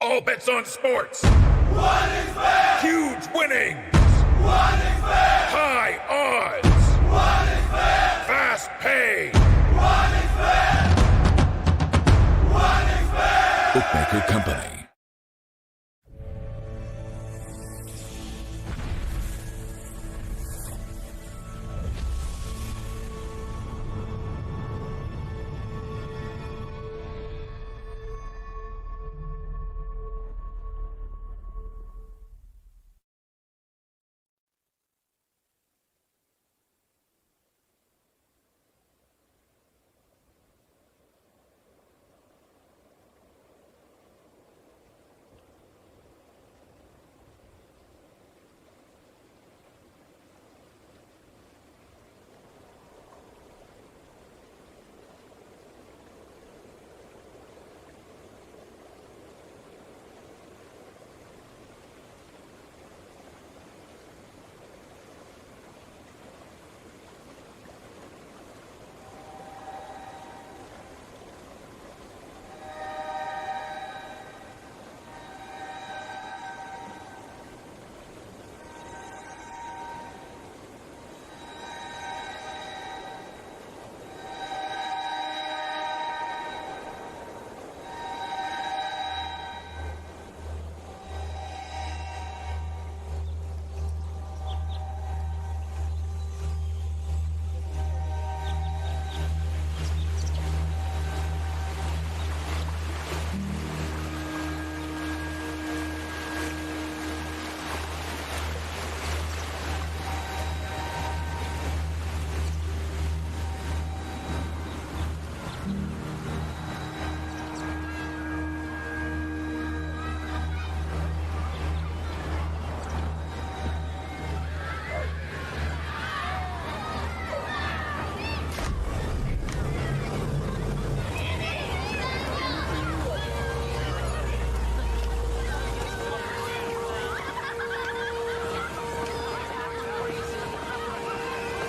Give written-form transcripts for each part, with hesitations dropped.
All bets on sports. One is fair. Huge winnings. One is fair. High odds. One is fair. Fast pay. One is fair. One is fair. Bookmaker Company.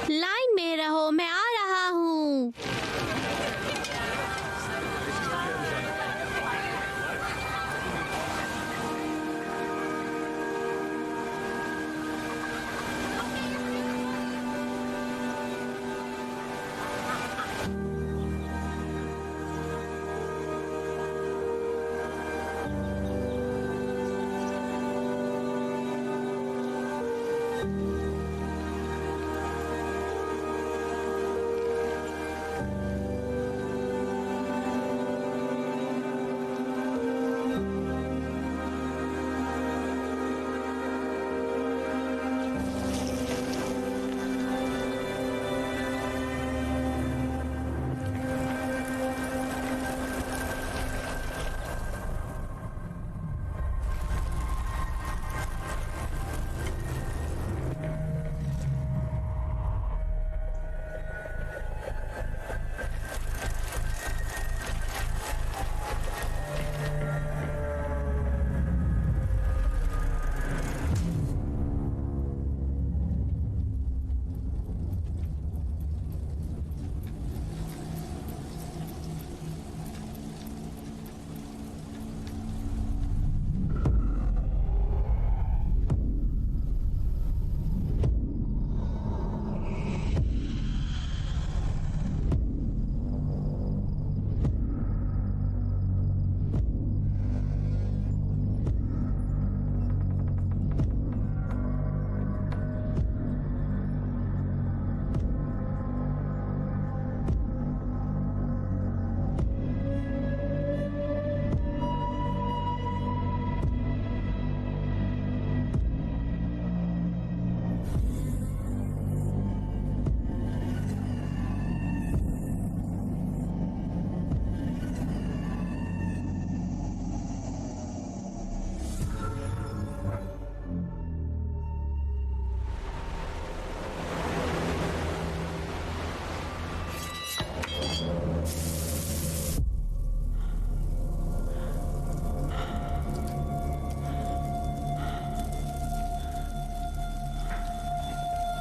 Line में रहो, मैं आ रहा हूँ।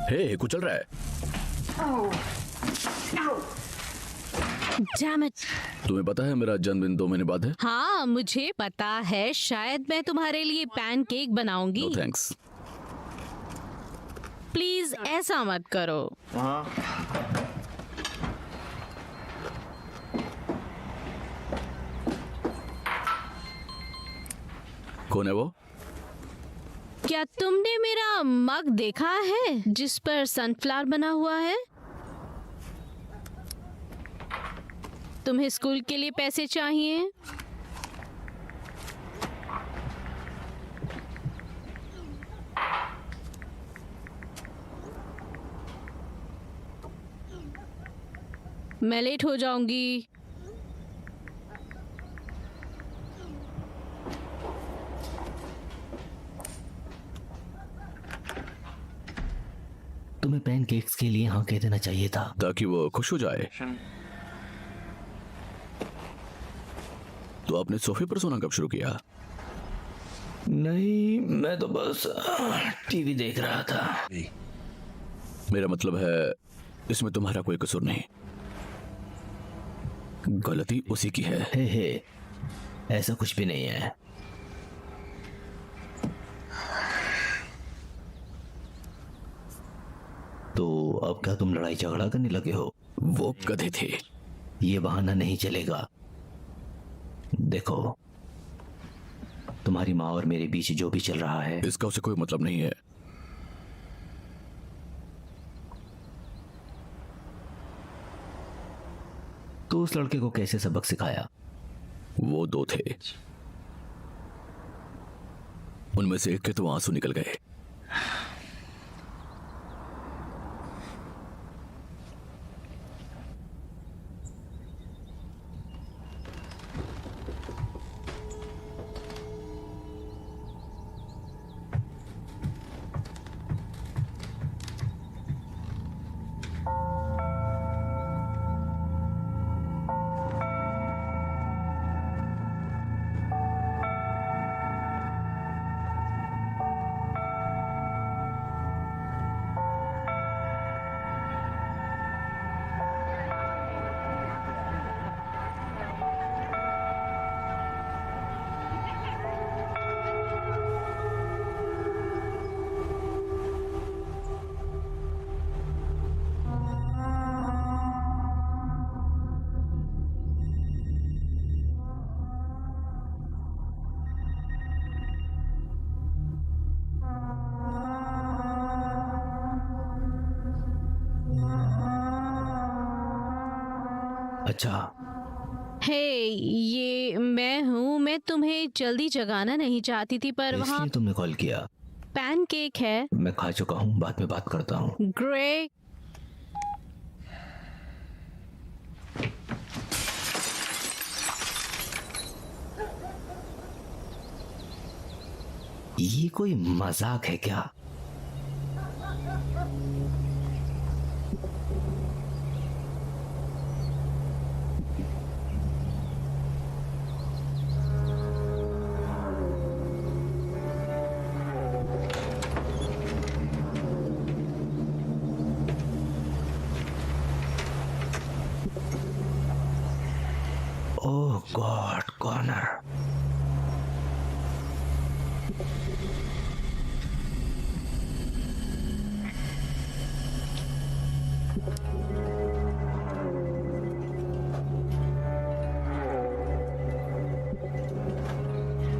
हे, कुचल रहा है। Damn it! तुम्हें पता है मेरा जन्मदिन 2 महीने बाद है? हाँ मुझे पता है, शायद मैं तुम्हारे लिए पैनकेक बनाऊंगी। No thanks. प्लीज ऐसा मत करो। कौन है वो? क्या तुमने मेरा मग देखा है जिस पर सनफ्लावर बना हुआ है? तुम्हें स्कूल के लिए पैसे चाहिए? मैं लेट हो जाऊंगी। तुम्हें पैनकेक्स के लिए हाँ कह देना चाहिए था। ताकि वो खुश हो जाए। तो आपने सोफे पर सोना कब शुरू किया? नहीं, मैं तो बस टीवी देख रहा था। मेरा मतलब है इसमें तुम्हारा कोई कसूर नहीं, गलती उसी की है। हे ऐसा कुछ भी नहीं है। तो अब क्या तुम लड़ाई झगड़ा करने लगे हो? वो गधे थे। ये बहाना नहीं चलेगा। देखो, तुम्हारी माँ और मेरे बीच जो भी चल रहा है इसका उसे कोई मतलब नहीं है। तो उस लड़के को कैसे सबक सिखाया? वो 2 थे, उनमें से एक के तो आंसू निकल गए। अच्छा, हे ये मैं हूँ। मैं तुम्हें जल्दी जगाना नहीं चाहती थी, पर वहाँ इसलिए तुमने कॉल किया। पैनकेक है। मैं खा चुका हूँ, बाद में बात करता हूँ। ग्रे, ये कोई मजाक है क्या? ओह गॉड, कॉर्नर।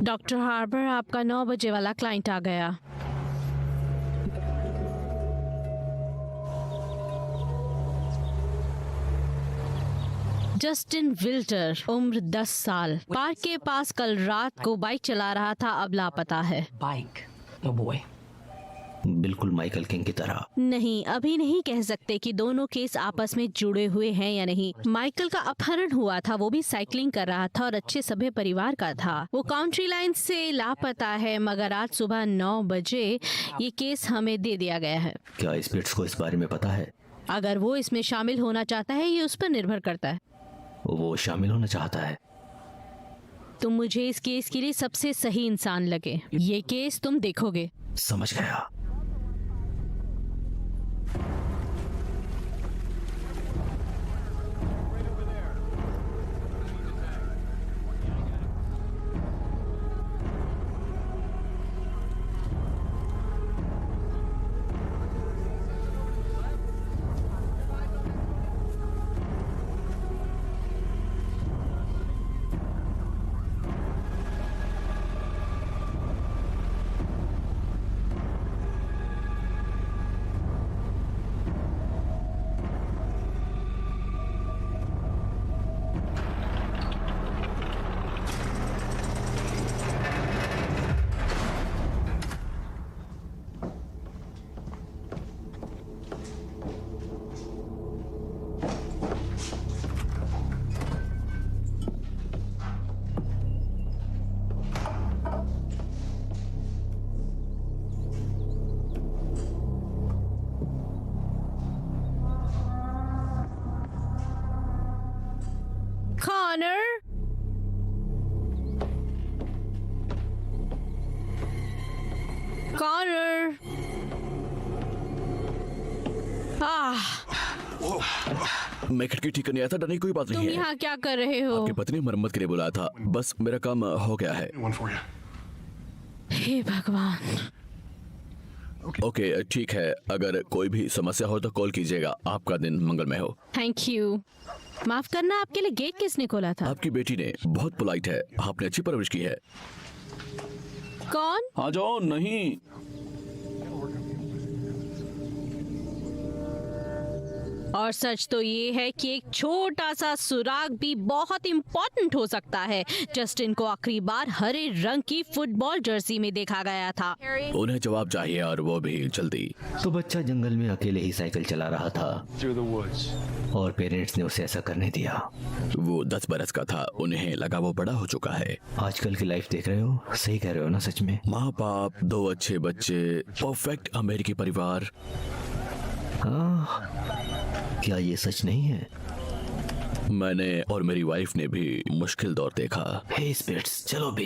डॉक्टर हार्बर, आपका 9 बजे वाला क्लाइंट आ गया। जस्टिन विल्टर, उम्र 10 साल, पार्क के पास कल रात को बाइक चला रहा था, अब लापता है। Bike. Oh boy. बिल्कुल माइकल किंग की तरह। नहीं, अभी नहीं कह सकते कि दोनों केस आपस में जुड़े हुए हैं या नहीं। माइकल का अपहरण हुआ था, वो भी साइकिलिंग कर रहा था और अच्छे सभ्य परिवार का था। वो काउंट्री लाइन से लापता है, मगर आज सुबह 9 बजे ये केस हमें दे दिया गया है। क्या स्पिट्स को इस बारे में पता है? अगर वो इसमें शामिल होना चाहता है, ये उस पर निर्भर करता है। वो शामिल होना चाहता है। तुम मुझे इस केस के लिए सबसे सही इंसान लगे। ये केस तुम देखोगे। समझ गया। कॉनर। मैं खिड़की ठीक करने आया था, डरने की कोई बात तुम नहीं है। यहाँ क्या कर रहे हो? आपकी पत्नी ने मरम्मत के लिए बुलाया था, बस मेरा काम हो गया है। हे भगवान। ओके ठीक है, अगर कोई भी समस्या हो तो कॉल कीजिएगा। आपका दिन मंगलमय हो। Thank you. माफ करना, आपके लिए गेट किसने खोला था? आपकी बेटी ने, बहुत पोलाइट है, आपने अच्छी परवरिश की है। कौन? आ जाओ। नहीं, और सच तो ये है कि एक छोटा सा सुराग भी बहुत इम्पोर्टेंट हो सकता है। जस्टिन को आखिरी बार हरे रंग की फुटबॉल जर्सी में देखा गया था। उन्हें जवाब चाहिए और वो भी जल्दी। तो बच्चा जंगल में अकेले ही साइकिल चला रहा था और पेरेंट्स ने उसे ऐसा करने दिया। वो 10 बरस का था, उन्हें लगा वो बड़ा हो चुका है। आजकल की लाइफ देख रहे हो, सही कह रहे हो ना? सच में माँ बाप, 2 अच्छे बच्चे, परफेक्ट अमेरिकी परिवार। हाँ, क्या ये सच नहीं है? मैंने और मेरी वाइफ ने भी मुश्किल दौर देखा। हे स्पिरिट्स, चलो भी।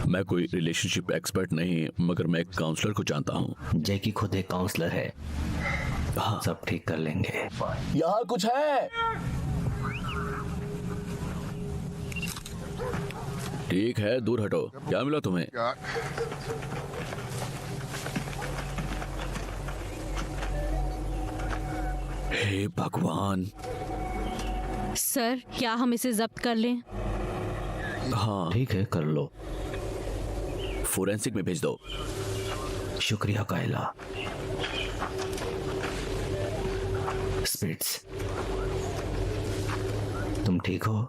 मैं कोई रिलेशनशिप एक्सपर्ट नहीं, मगर मैं एक काउंसलर को जानता हूँ। जैकी खुद एक काउंसलर है। हाँ, सब ठीक कर लेंगे। यहाँ कुछ है। ठीक है, दूर हटो। क्या मिला तुम्हें? हे भगवान। सर, क्या हम इसे जब्त कर लें? हाँ, ठीक है, कर लो। फोरेंसिक में भेज दो। शुक्रिया कायला। स्पिरिट्स, तुम ठीक हो?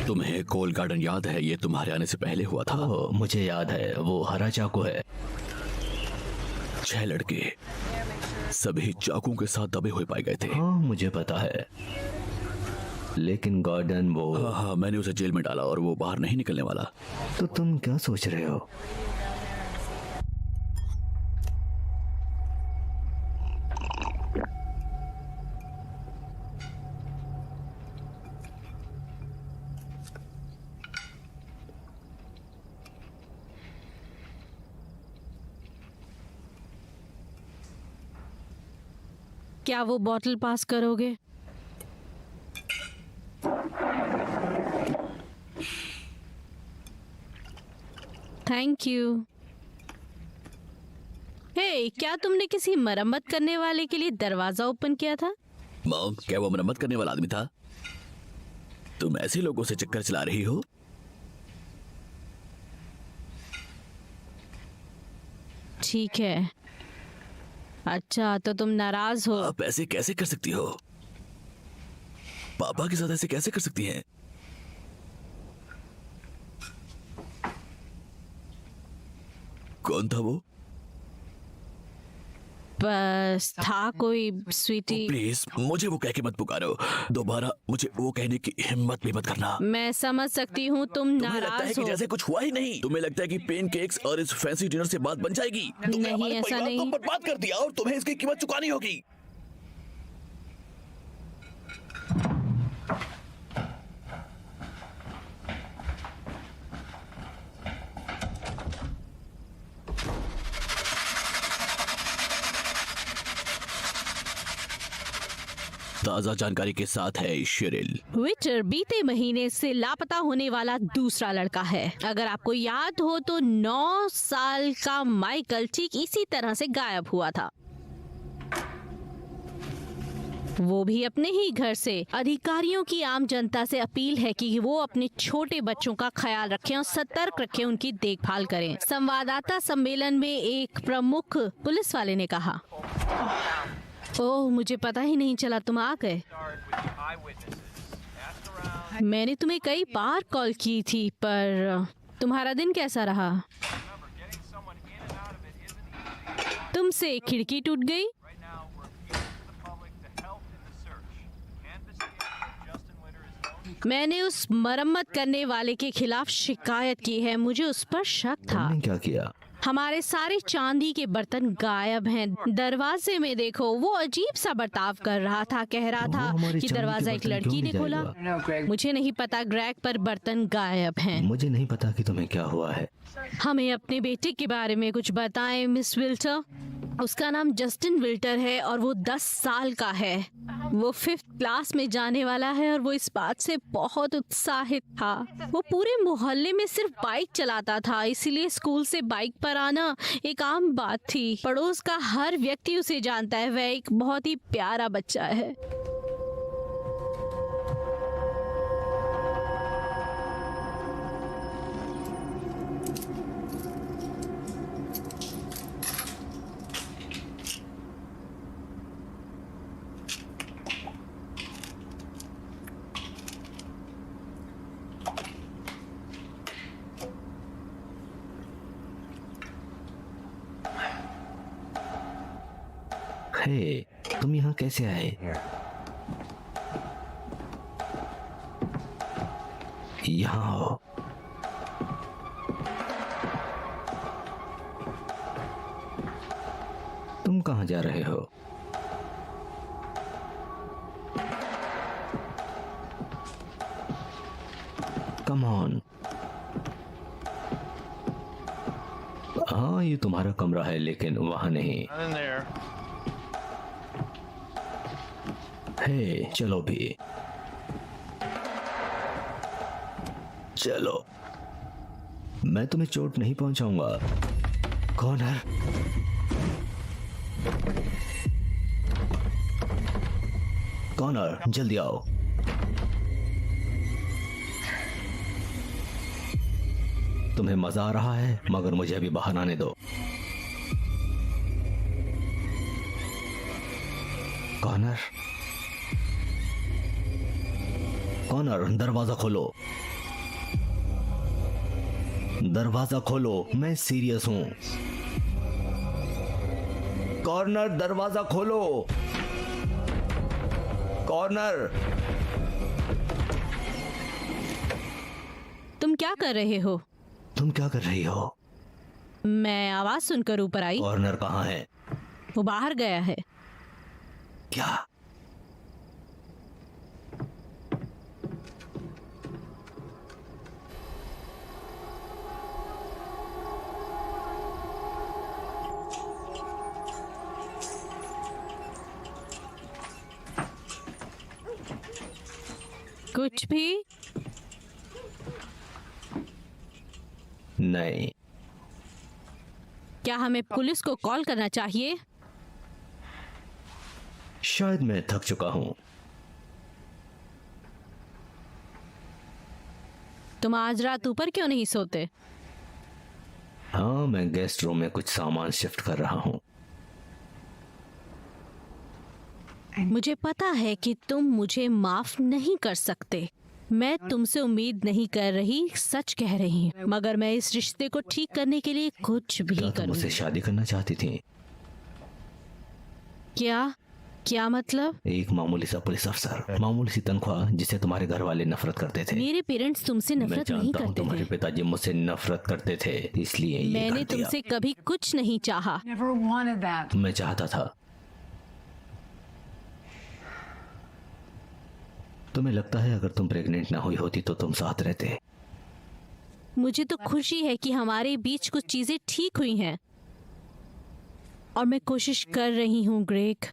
तुम्हें कोल गार्डन याद है? ये तुम्हारे आने से पहले हुआ था। ओह, मुझे याद है, वो हरा चाकू है। 6 लड़के सभी चाकुओं के साथ दबे हुए पाए गए थे। हाँ, मुझे पता है, लेकिन गॉर्डन वो। हाँ, मैंने उसे जेल में डाला और वो बाहर नहीं निकलने वाला। तो तुम क्या सोच रहे हो? क्या वो बॉटल पास करोगे? Thank you. हे, क्या तुमने किसी मरम्मत करने वाले के लिए दरवाजा ओपन किया था? मॉम, क्या वो मरम्मत करने वाला आदमी था? तुम ऐसे लोगों से चक्कर चला रही हो? ठीक है। अच्छा, तो तुम नाराज हो? आप ऐसे कैसे कर सकती हो? पापा के साथ ऐसे कैसे कर सकती हैं? कौन था वो? बस था कोई, स्वीटी। प्लीज मुझे वो कह के मत पुकारो। दोबारा मुझे वो कहने की हिम्मत भी मत करना। मैं समझ सकती हूँ तुम तुम्हें लगता है नाराज कि हो। जैसे कुछ हुआ ही नहीं? तुम्हें लगता है कि पेन केक्स और इस फैंसी डिनर से बात बन जाएगी? तुमने नहीं, हमारे ऐसा परिवार को नहीं। बर्बाद कर दिया और तुम्हें इसकी कीमत चुकानी होगी। ताजा जानकारी के साथ है शेरिल। विक्टर बीते महीने से लापता होने वाला दूसरा लड़का है। अगर आपको याद हो तो 9 साल का माइकल ठीक इसी तरह से गायब हुआ था, वो भी अपने ही घर से। अधिकारियों की आम जनता से अपील है कि वो अपने छोटे बच्चों का ख्याल रखें और सतर्क रखें, उनकी देखभाल करें। संवाददाता सम्मेलन में एक प्रमुख पुलिस वाले ने कहा, ओह, मुझे पता ही नहीं चला तुम आ गए। मैंने तुम्हें कई बार कॉल की थी, पर तुम्हारा दिन कैसा रहा? तुमसे खिड़की टूट गई? मैंने उस मरम्मत करने वाले के खिलाफ शिकायत की है, मुझे उस पर शक था। तुमने क्या किया? हमारे सारे चांदी के बर्तन गायब हैं। दरवाजे में देखो, वो अजीब सा बर्ताव कर रहा था। कह रहा वो था हमारे कि चांदी के दरवाजा एक बर्तन लड़की क्यों ने ले खोला। जाएगा? मुझे नहीं पता ग्रेग, पर बर्तन गायब हैं। मुझे नहीं पता कि तुम्हें क्या हुआ है। हमें अपने बेटे के बारे में कुछ बताएं मिस विल्टर। उसका नाम जस्टिन विल्टर है और वो 10 साल का है। वो 5th क्लास में जाने वाला है और वो इस बात से बहुत उत्साहित था। वो पूरे मोहल्ले में सिर्फ बाइक चलाता था, इसीलिए स्कूल से बाइक पर आना एक आम बात थी। पड़ोस का हर व्यक्ति उसे जानता है। वह एक बहुत ही प्यारा बच्चा है। हे, तुम यहाँ कैसे आए? यहाँ हो। तुम कहाँ जा रहे हो? Come on. हाँ, ये तुम्हारा कमरा है, लेकिन वहां नहीं। हे, चलो भी। चलो, मैं तुम्हें चोट नहीं पहुंचाऊंगा। कॉनर, कॉनर, जल्दी आओ। तुम्हें मजा आ रहा है, मगर मुझे अभी बाहर आने दो। कॉनर, कॉनर, दरवाजा खोलो। दरवाजा खोलो, मैं सीरियस हूं। कॉर्नर, दरवाजा खोलो। कॉर्नर। तुम क्या कर रहे हो? तुम क्या कर रही हो? मैं आवाज सुनकर ऊपर आई। कॉर्नर कहाँ है? वो बाहर गया है। क्या? कुछ भी नहीं। क्या हमें पुलिस को कॉल करना चाहिए? शायद मैं थक चुका हूं। तुम आज रात ऊपर क्यों नहीं सोते? हाँ, मैं गेस्ट रूम में कुछ सामान शिफ्ट कर रहा हूं। मुझे पता है कि तुम मुझे माफ नहीं कर सकते। मैं तुमसे उम्मीद नहीं कर रही, सच कह रही हूँ। मगर मैं इस रिश्ते को ठीक करने के लिए कुछ भी क्या तुम मुझसे करूँगी। शादी करना चाहती थी? क्या मतलब? एक मामूली सा पुलिस अफसर, मामूली सी तनख्वाह, जिसे तुम्हारे घर वाले नफरत करते थे। मेरे पेरेंट्स तुमसे मैं नफरत नहीं जानता हूँ करते तुम्हारे थे। पिताजी मुझसे नफरत करते थे, इसलिए ये मैंने कर दिया। तुमसे कभी कुछ नहीं चाहा। Never wanted that. मैं चाहता था। तुम्हें लगता है अगर तुम प्रेग्नेंट ना हुई होती तो तुम साथ रहते? मुझे तो खुशी है कि हमारे बीच कुछ चीजें ठीक हुई हैं और मैं कोशिश कर रही हूँ ग्रेग।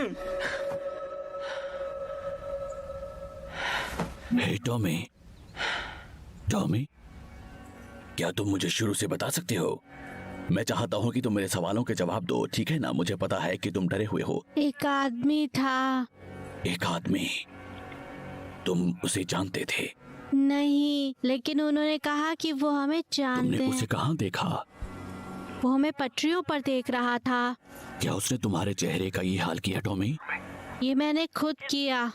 हे टॉमी, टॉमी, क्या तुम मुझे शुरू से बता सकते हो? मैं चाहता हूँ कि तुम मेरे सवालों के जवाब दो, ठीक है ना? मुझे पता है कि तुम डरे हुए हो। एक आदमी था। एक आदमी? तुम उसे जानते थे? नहीं, लेकिन उन्होंने कहा कि वो हमें जानते तुमने उसे हैं। कहाँ देखा? वो हमें पटरियों पर देख रहा था। क्या उसने तुम्हारे चेहरे का ये हाल किया टॉमी? ये मैंने खुद किया।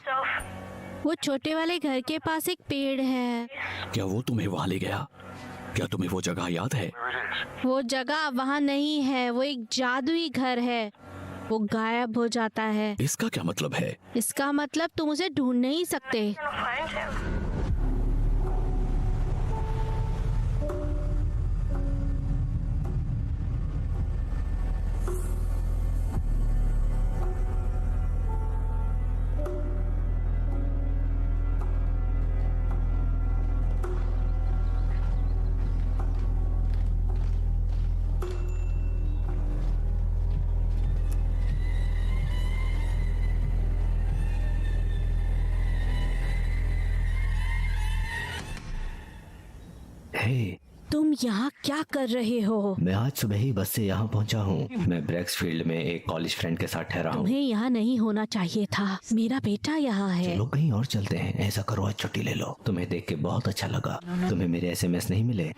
वो छोटे वाले घर के पास एक पेड़ है। क्या वो तुम्हें वहाँ ले गया? क्या तुम्हें वो जगह याद है? वो जगह वहाँ नहीं है, वो एक जादुई घर है। वो गायब हो जाता है। इसका क्या मतलब है? इसका मतलब तुम उसे ढूंढ नहीं सकते। हे, तुम यहाँ क्या कर रहे हो? मैं आज सुबह ही बस से यहाँ पहुँचा हूँ। मैं ब्रैक्सफील्ड में एक कॉलेज फ्रेंड के साथ ठहरा हूँ। तुम्हें यहाँ नहीं होना चाहिए था। मेरा बेटा यहाँ है। चलो कहीं और चलते हैं। ऐसा करो, आज छुट्टी ले लो। तुम्हें देख के बहुत अच्छा लगा। तुम्हें मेरे SMS नहीं मिले?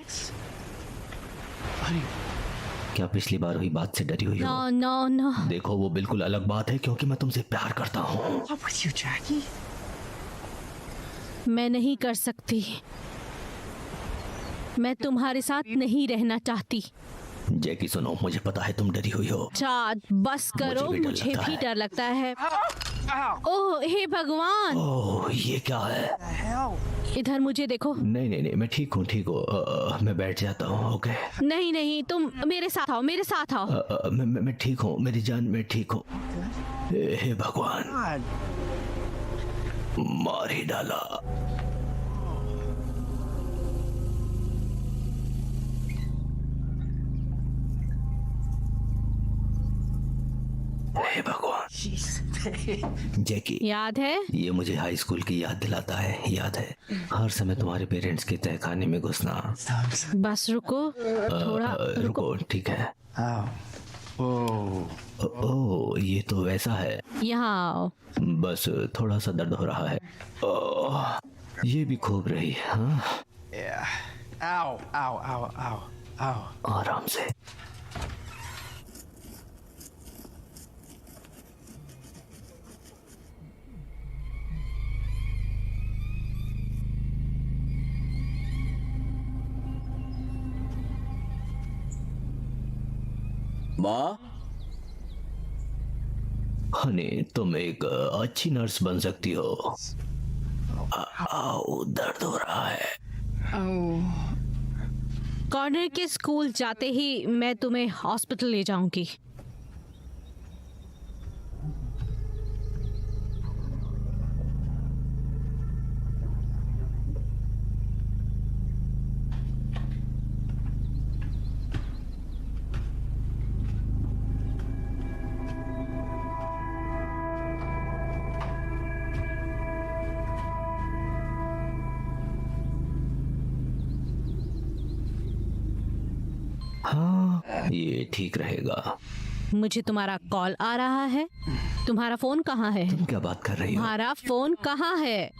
क्या पिछली बार हुई बात से डरी हुई हो? No no no. देखो, वो बिल्कुल अलग बात है, क्योंकि मैं तुमसे प्यार करता हूँ। What with you, Jackie? मैं नहीं कर सकती। मैं तुम्हारे साथ नहीं रहना चाहती। जैकी सुनो, मुझे पता है तुम डरी हुई हो। चाँद, बस करो। मुझे भी डर मुझे लगता भी है। डर लगता है। ओह हे भगवान, ओह, ये क्या है? इधर मुझे देखो। नहीं नहीं नहीं, मैं ठीक हूँ, ठीक हूँ। मैं बैठ जाता हूँ। ओके। नहीं नहीं, तुम मेरे साथ आओ, मेरे साथ आओ। मैं ठीक हूँ मेरी जान, मैं ठीक हूँ। हे भगवान, मार ही डाला। हे भगवान। जैकी, याद है? ये मुझे हाई स्कूल की याद दिलाता है। याद है हर समय तुम्हारे पेरेंट्स के तहखाने में घुसना। बस रुको, थोड़ा रुको। रुको, ठीक है। ओह, ये तो वैसा है। यहाँ आओ। बस थोड़ा सा दर्द हो रहा है। ओह, ये भी खूब रही। हाँ, Ow, ow, ow, ow, ow. आराम से। माँ, हनी, तुम एक अच्छी नर्स बन सकती हो। आओ, दर्द हो रहा है। कॉर्नर के स्कूल जाते ही मैं तुम्हें हॉस्पिटल ले जाऊंगी। हाँ, ये ठीक रहेगा। मुझे तुम्हारा कॉल आ रहा है। तुम्हारा फोन कहाँ है? तुम क्या बात कर रही हो? तुम्हारा फोन कहाँ है?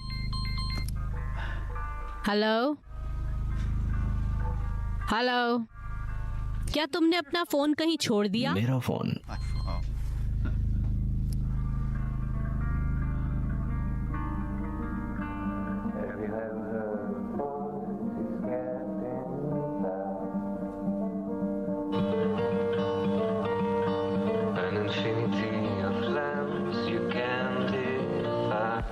हेलो हेलो, क्या तुमने अपना फोन कहीं छोड़ दिया? मेरा phone? An infinity of lamps you can defy.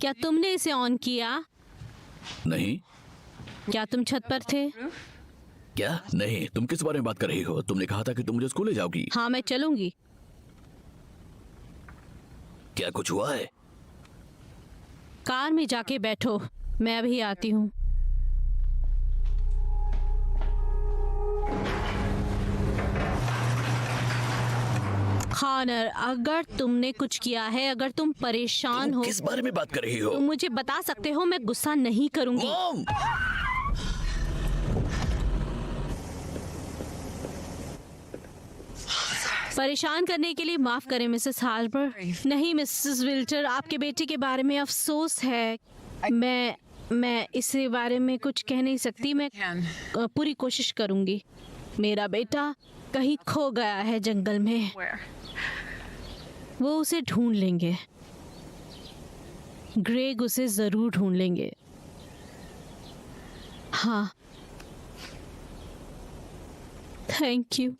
क्या तुमने इसे ऑन किया? नहीं। क्या तुम छत पर थे? क्या? नहीं, तुम किस बारे में बात कर रही हो? तुमने कहा था कि तुम मुझे स्कूल ले जाओगी। हाँ, मैं चलूंगी। क्या कुछ हुआ है? कार में जाके बैठो, मैं अभी आती हूँ। कॉनर, अगर तुमने कुछ किया है, अगर तुम परेशान तुम हो किस बारे में बात कर रही हो? तो मुझे बता सकते हो, मैं गुस्सा नहीं करूंगी। मॉम! परेशान करने के लिए माफ करें मिसेस हार्बर। नहीं मिसेस विल्टर, आपके बेटे के बारे में अफसोस है। मैं इसके बारे में कुछ कह नहीं सकती। मैं पूरी कोशिश करूंगी। मेरा बेटा कहीं खो गया है जंगल में। वो उसे ढूंढ लेंगे। ग्रेग उसे जरूर ढूंढ लेंगे। हाँ, थैंक यू।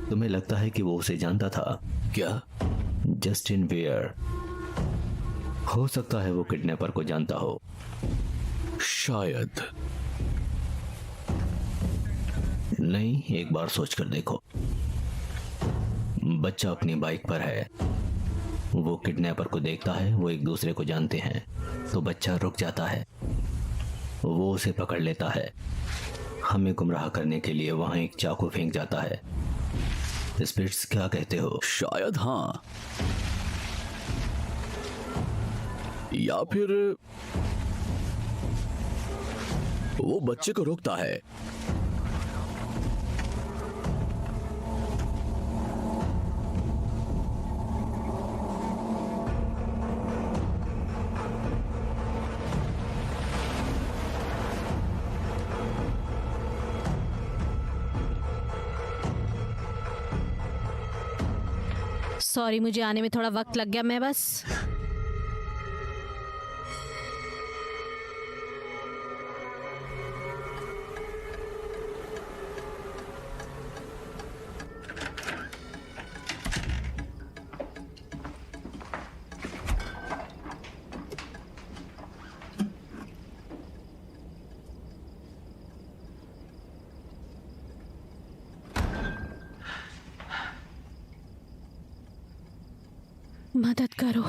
तुम्हें लगता है कि वो उसे जानता था? क्या? Justin Ware. हो सकता है वो किडनैपर को जानता हो। शायद। नहीं, एक बार सोचकर देखो। बच्चा अपनी बाइक पर है, वो किडनैपर को देखता है, वो एक दूसरे को जानते हैं, तो बच्चा रुक जाता है, वो उसे पकड़ लेता है, हमें गुमराह करने के लिए वहां एक चाकू फेंक जाता है। स्पिरिट्स क्या कहते हो? शायद हाँ, या फिर वो बच्चे को रोकता है। सॉरी, मुझे आने में थोड़ा वक्त लग गया। मैं बस मदद करो।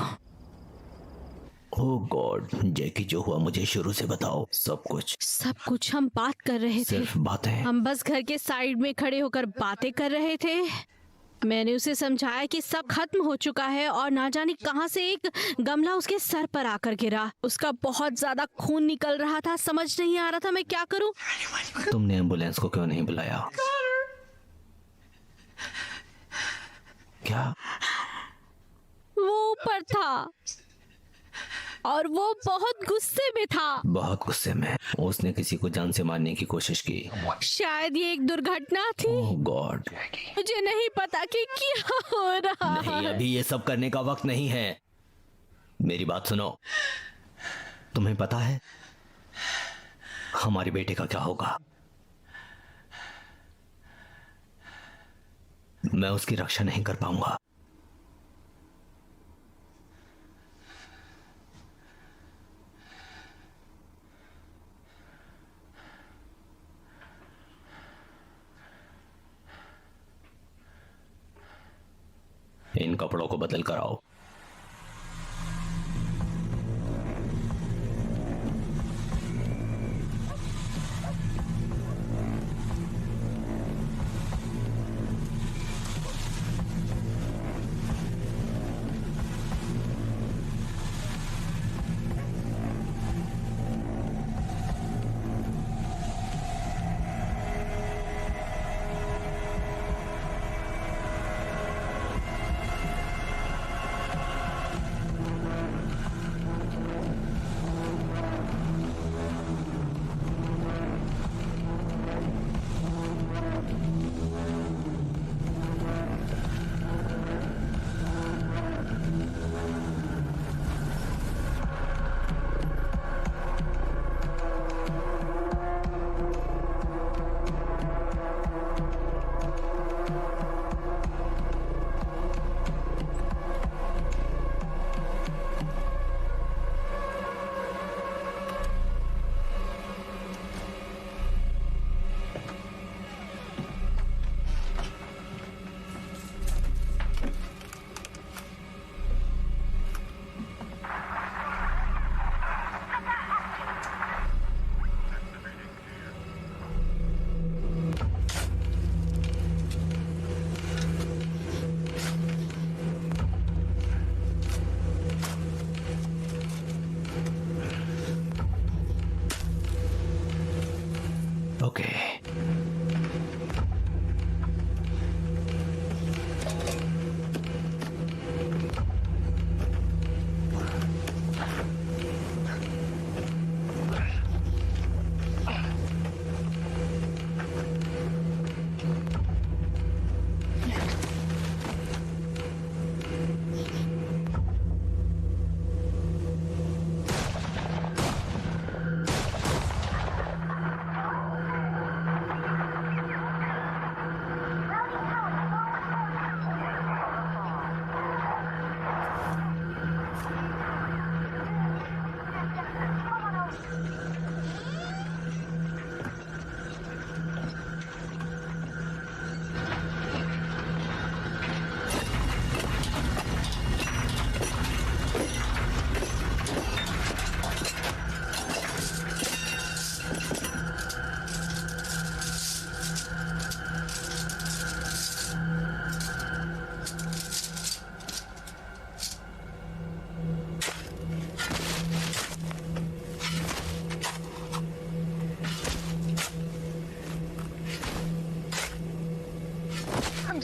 ओह गॉड, जैकी, जो हुआ मुझे शुरू से बताओ। सब कुछ हम बात कर रहे थे। सिर्फ बातें। हम बस घर के साइड में खड़े होकर बातें कर रहे थे। मैंने उसे समझाया कि सब खत्म हो चुका है और ना जाने कहां से एक गमला उसके सर पर आकर गिरा। उसका बहुत ज्यादा खून निकल रहा था। समझ नहीं आ रहा था मैं क्या करूं। तुमने एम्बुलेंस को क्यों नहीं बुलाया? क्या? वो ऊपर था और वो बहुत गुस्से में था। बहुत गुस्से में? उसने किसी को जान से मारने की कोशिश की। शायद ये एक दुर्घटना थी। ओह गॉड, मुझे नहीं पता कि क्या हो रहा नहीं, है। अभी ये सब करने का वक्त नहीं है। मेरी बात सुनो। तुम्हें पता है हमारे बेटे का क्या होगा? मैं उसकी रक्षा नहीं कर पाऊंगा। कपड़ों को बदल कर आओ। ओके,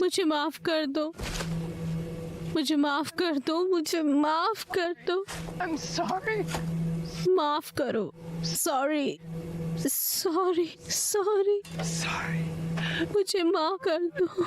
मुझे माफ कर दो, मुझे माफ कर दो, मुझे माफ कर दो, I'm sorry. माफ करो। Sorry, sorry, sorry, Sorry. मुझे माफ कर दो।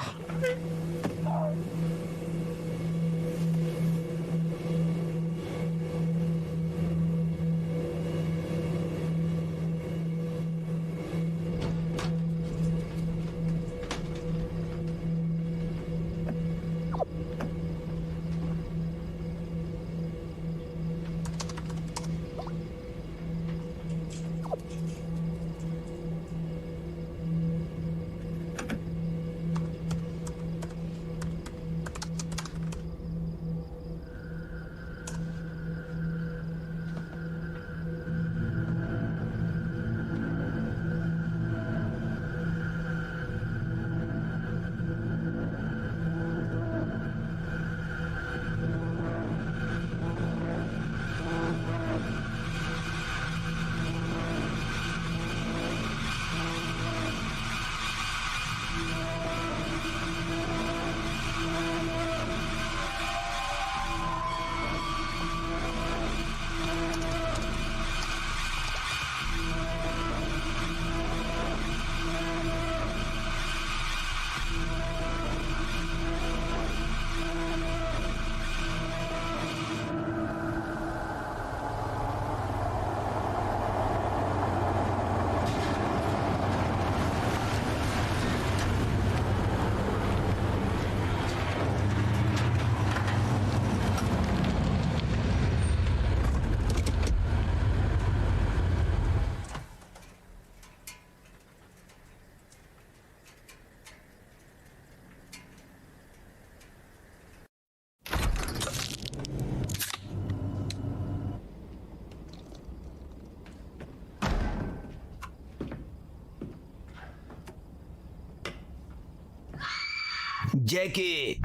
जैकी।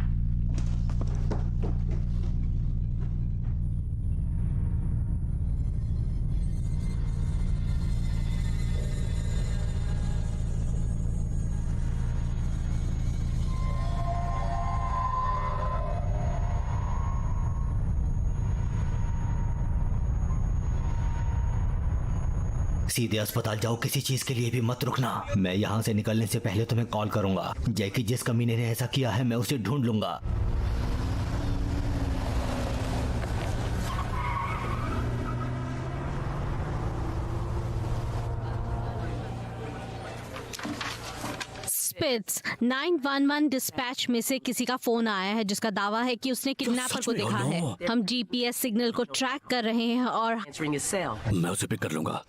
सीधे अस्पताल जाओ, किसी चीज के लिए भी मत रुकना। मैं यहाँ से निकलने से पहले तुम्हें कॉल करूंगा। जैकी जिस कमीने ने ऐसा किया है मैं उसे ढूंढ लूंगा। स्पिट्स 911 डिस्पैच में से किसी का फोन आया है जिसका दावा है कि उसने किडनैपर सच को में? देखा Oh, है। no. हम जीपीएस सिग्नल को ट्रैक कर रहे हैं और Answering his cell. मैं उसे पिक कर लूंगा।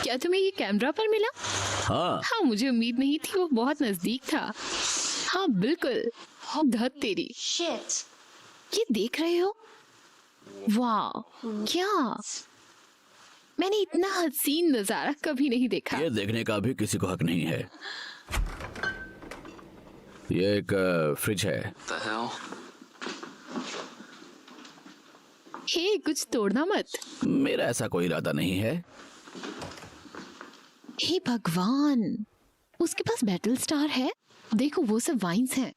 क्या तुम्हें ये कैमरा पर मिला? हाँ, हाँ, मुझे उम्मीद नहीं थी, वो बहुत नजदीक था। हाँ बिल्कुल, धत तेरी। ये देख रहे हो? वाह, क्या मैंने इतना हसीन नजारा कभी नहीं देखा। ये देखने का भी किसी को हक नहीं है। ये एक फ्रिज है। The hell? हे, कुछ तोड़ना मत। मेरा ऐसा कोई इरादा नहीं है। हे भगवान, उसके पास बैटल स्टार है। देखो वो सब वाइन्स हैं।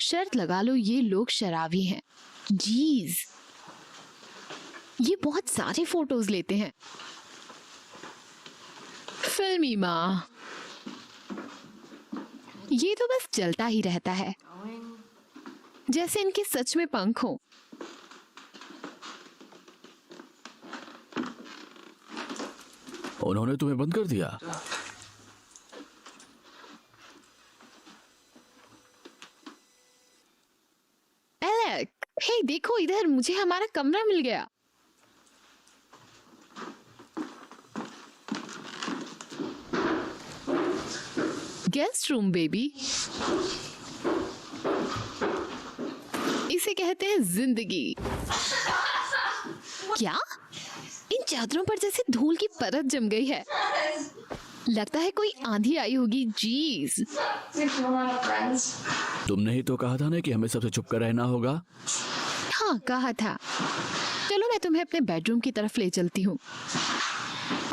शर्त लगा लो ये लोग शराबी हैं। जीज, ये बहुत सारे फोटोज लेते हैं। फिल्मी माँ, ये तो बस चलता ही रहता है, जैसे इनके सच में पंख हों। उन्होंने तुम्हें बंद कर दिया। एलेक, हे देखो इधर, मुझे हमारा कमरा मिल गया। Guest room baby. इसे कहते हैं जिंदगी। क्या? इन चादरों पर जैसे धूल की परत जम गई है। लगता है कोई आंधी आई होगी। जीज, तुमने ही तो कहा था ना कि हमें सबसे चुप कर रहना होगा। हाँ कहा था। चलो मैं तुम्हें अपने बेडरूम की तरफ ले चलती हूँ,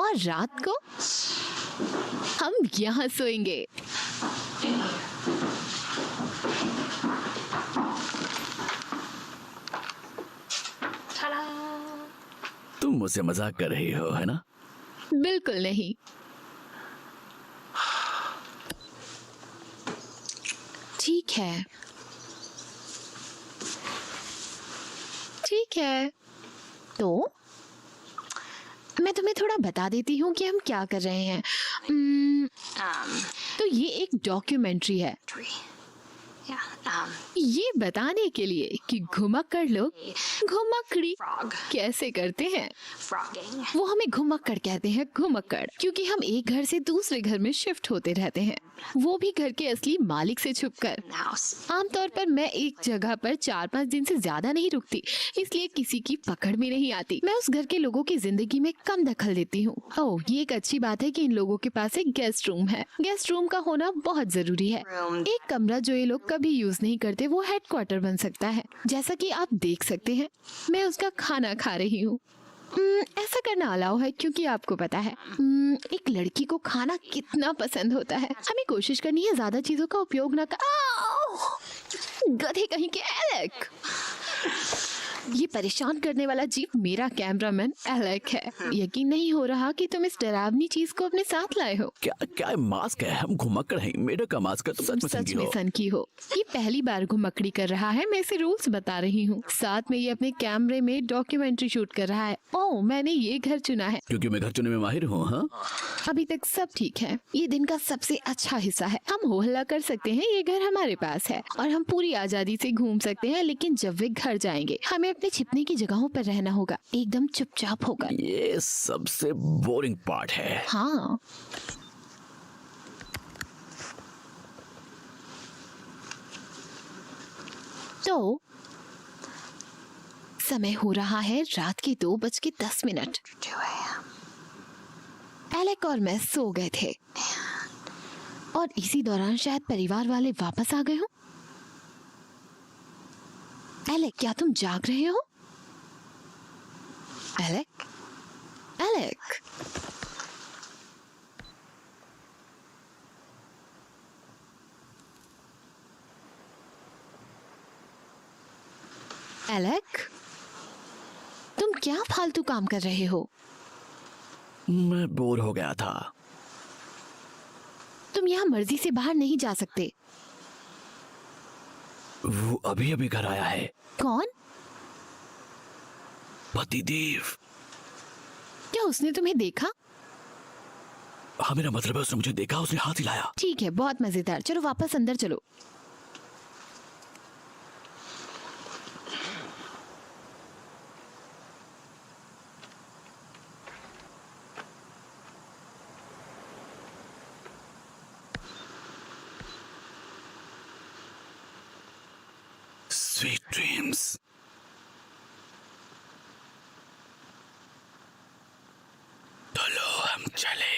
और रात को हम यहाँ सोएंगे। तुम मुझसे मजाक कर रही हो, है ना? बिल्कुल नहीं। ठीक है, ठीक है, तो मैं तुम्हें थोड़ा बता देती हूँ कि हम क्या कर रहे हैं। तो ये एक डॉक्यूमेंट्री है, ये बताने के लिए कि घुमक्कड़ लोग घुमक्कड़ी कैसे करते हैं। वो हमें घुमक्कड़ कहते हैं, घुमक्कड़, क्योंकि हम एक घर से दूसरे घर में शिफ्ट होते रहते हैं, वो भी घर के असली मालिक से छुपकर। आमतौर पर मैं एक जगह पर 4-5 दिन से ज्यादा नहीं रुकती, इसलिए किसी की पकड़ में नहीं आती। मैं उस घर के लोगों की जिंदगी में कम दखल देती हूँ। ओह, ये एक अच्छी बात है कि इन लोगों के पास एक गेस्ट रूम है। गेस्ट रूम का होना बहुत जरूरी है। एक कमरा जो ये लोग कभी यूज नहीं करते वो हेडक्वार्टर बन सकता है। जैसा कि आप देख सकते हैं, मैं उसका खाना खा रही हूँ। ऐसा करना अलाउ है क्योंकि आपको पता है एक लड़की को खाना कितना पसंद होता है। हमें कोशिश करनी है ज्यादा चीजों का उपयोग न कर। गधे कहीं के एलेक। ये परेशान करने वाला जीव मेरा कैमरामैन एलेक है। यकीन नहीं हो रहा कि तुम इस डरावनी चीज को अपने साथ लाए हो। क्या मास्क है? हम घुमक्कड़ हैं। मेढक का मास्क है। तुम सच में सनकी हो। ये पहली बार घुमक्कड़ी कर रहा है। मैं इसे रूल्स बता रही हूँ। साथ में ये अपने कैमरे में डॉक्यूमेंट्री शूट कर रहा है। ओह, मैंने ये घर चुना है क्योंकि मैं घर चुनने में माहिर हूँ। हाँ, अभी तक सब ठीक है। ये दिन का सबसे अच्छा हिस्सा है। हम हो हल्ला कर सकते हैं, ये घर हमारे पास है और हम पूरी आजादी से घूम सकते हैं। लेकिन जब वे घर जाएंगे हमें अपने छिपने की जगहों पर रहना होगा, एकदम चुपचाप होगा। ये सबसे बोरिंग पार्ट है। हाँ, तो समय हो रहा है रात के 2:10। एलेक और मैं सो गए थे और इसी दौरान शायद परिवार वाले वापस आ गए हो। एलेक, क्या तुम जाग रहे हो? एलेक, एलेक, एलेक, तुम क्या फालतू काम कर रहे हो? मैं बोर हो गया था। तुम यहाँ मर्जी से बाहर नहीं जा सकते। वो अभी अभी घर आया है। कौन? पतिदेव। क्या उसने तुम्हें देखा? हाँ, मेरा मतलब है उसने मुझे देखा, उसने हाथ हिलाया। ठीक है, बहुत मजेदार। चलो वापस अंदर चलो। Sweet dreams. चलो हम चले।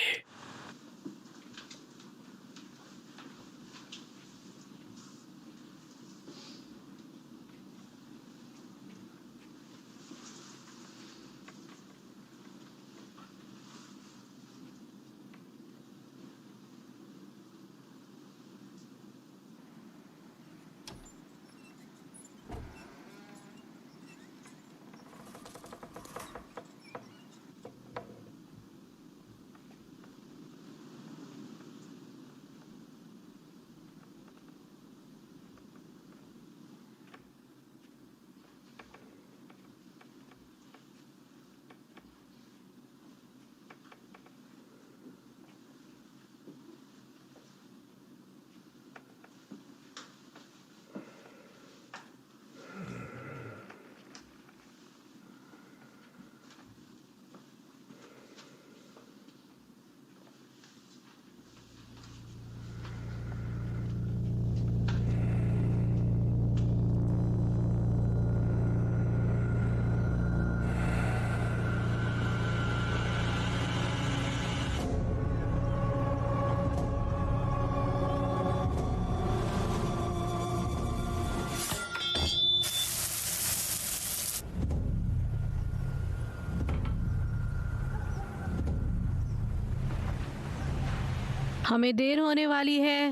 हमें देर होने वाली है।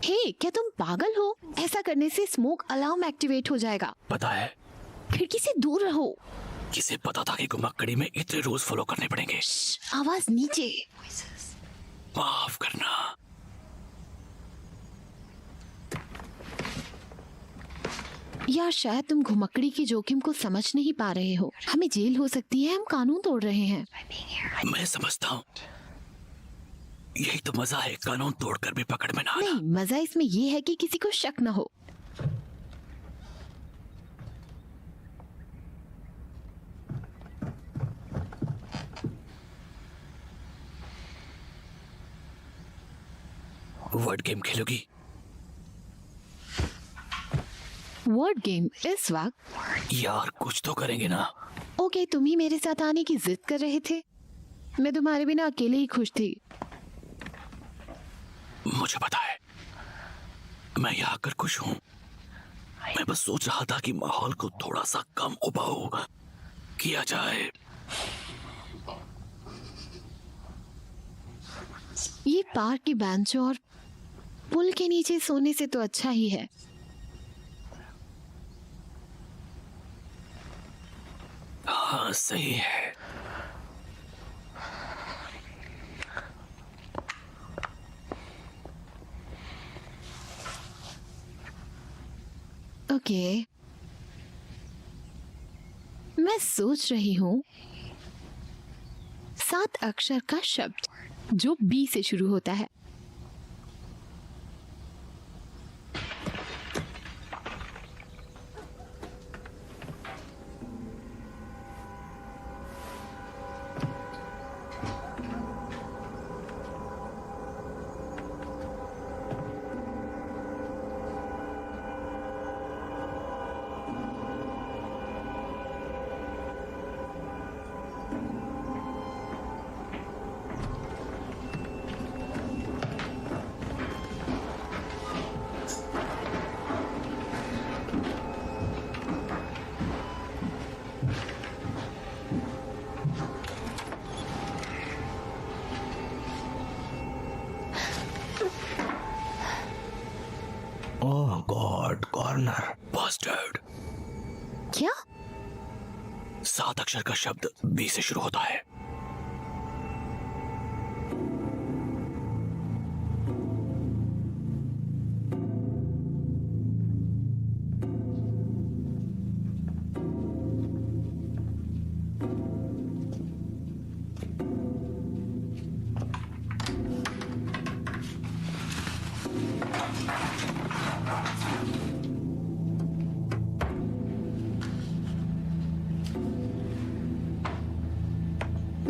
हे, क्या तुम पागल हो? ऐसा करने से स्मोक अलार्म एक्टिवेट हो जाएगा। पता है। खिड़की से दूर रहो। किसे पता था कि घुमक्कड़ी में इतने रूल्स फॉलो करने पड़ेंगे। आवाज नीचे। माफ करना। यार शायद तुम घुमक्कड़ी के जोखिम को समझ नहीं पा रहे हो। हमें जेल हो सकती है, हम कानून तोड़ रहे हैं। मैं समझता हूँ, यही तो मजा है, कानून तोड़कर भी पकड़ में ना आना। नहीं, मजा इसमें यह है कि किसी को शक न हो। वर्ड गेम खेलोगी? वर्ड गेम इस वक्त? यार कुछ तो करेंगे ना। ओके, तुम ही मेरे साथ आने की जिद कर रहे थे। मैं तुम्हारे बिना अकेले ही खुश थी। मुझे पता है, मैं यहाँ आकर खुश हूँ। मैं बस सोच रहा था कि माहौल को थोड़ा सा कम उबाऊ किया जाए। ये पार्क की बेंच और पुल के नीचे सोने से तो अच्छा ही है। हाँ सही है। ओके, मैं सोच रही हूँ 7 अक्षर का शब्द जो बी से शुरू होता है। ओह गॉड, कॉर्नर। बस्टर्ड। क्या? 7 अक्षर का शब्द बी से शुरू होता है।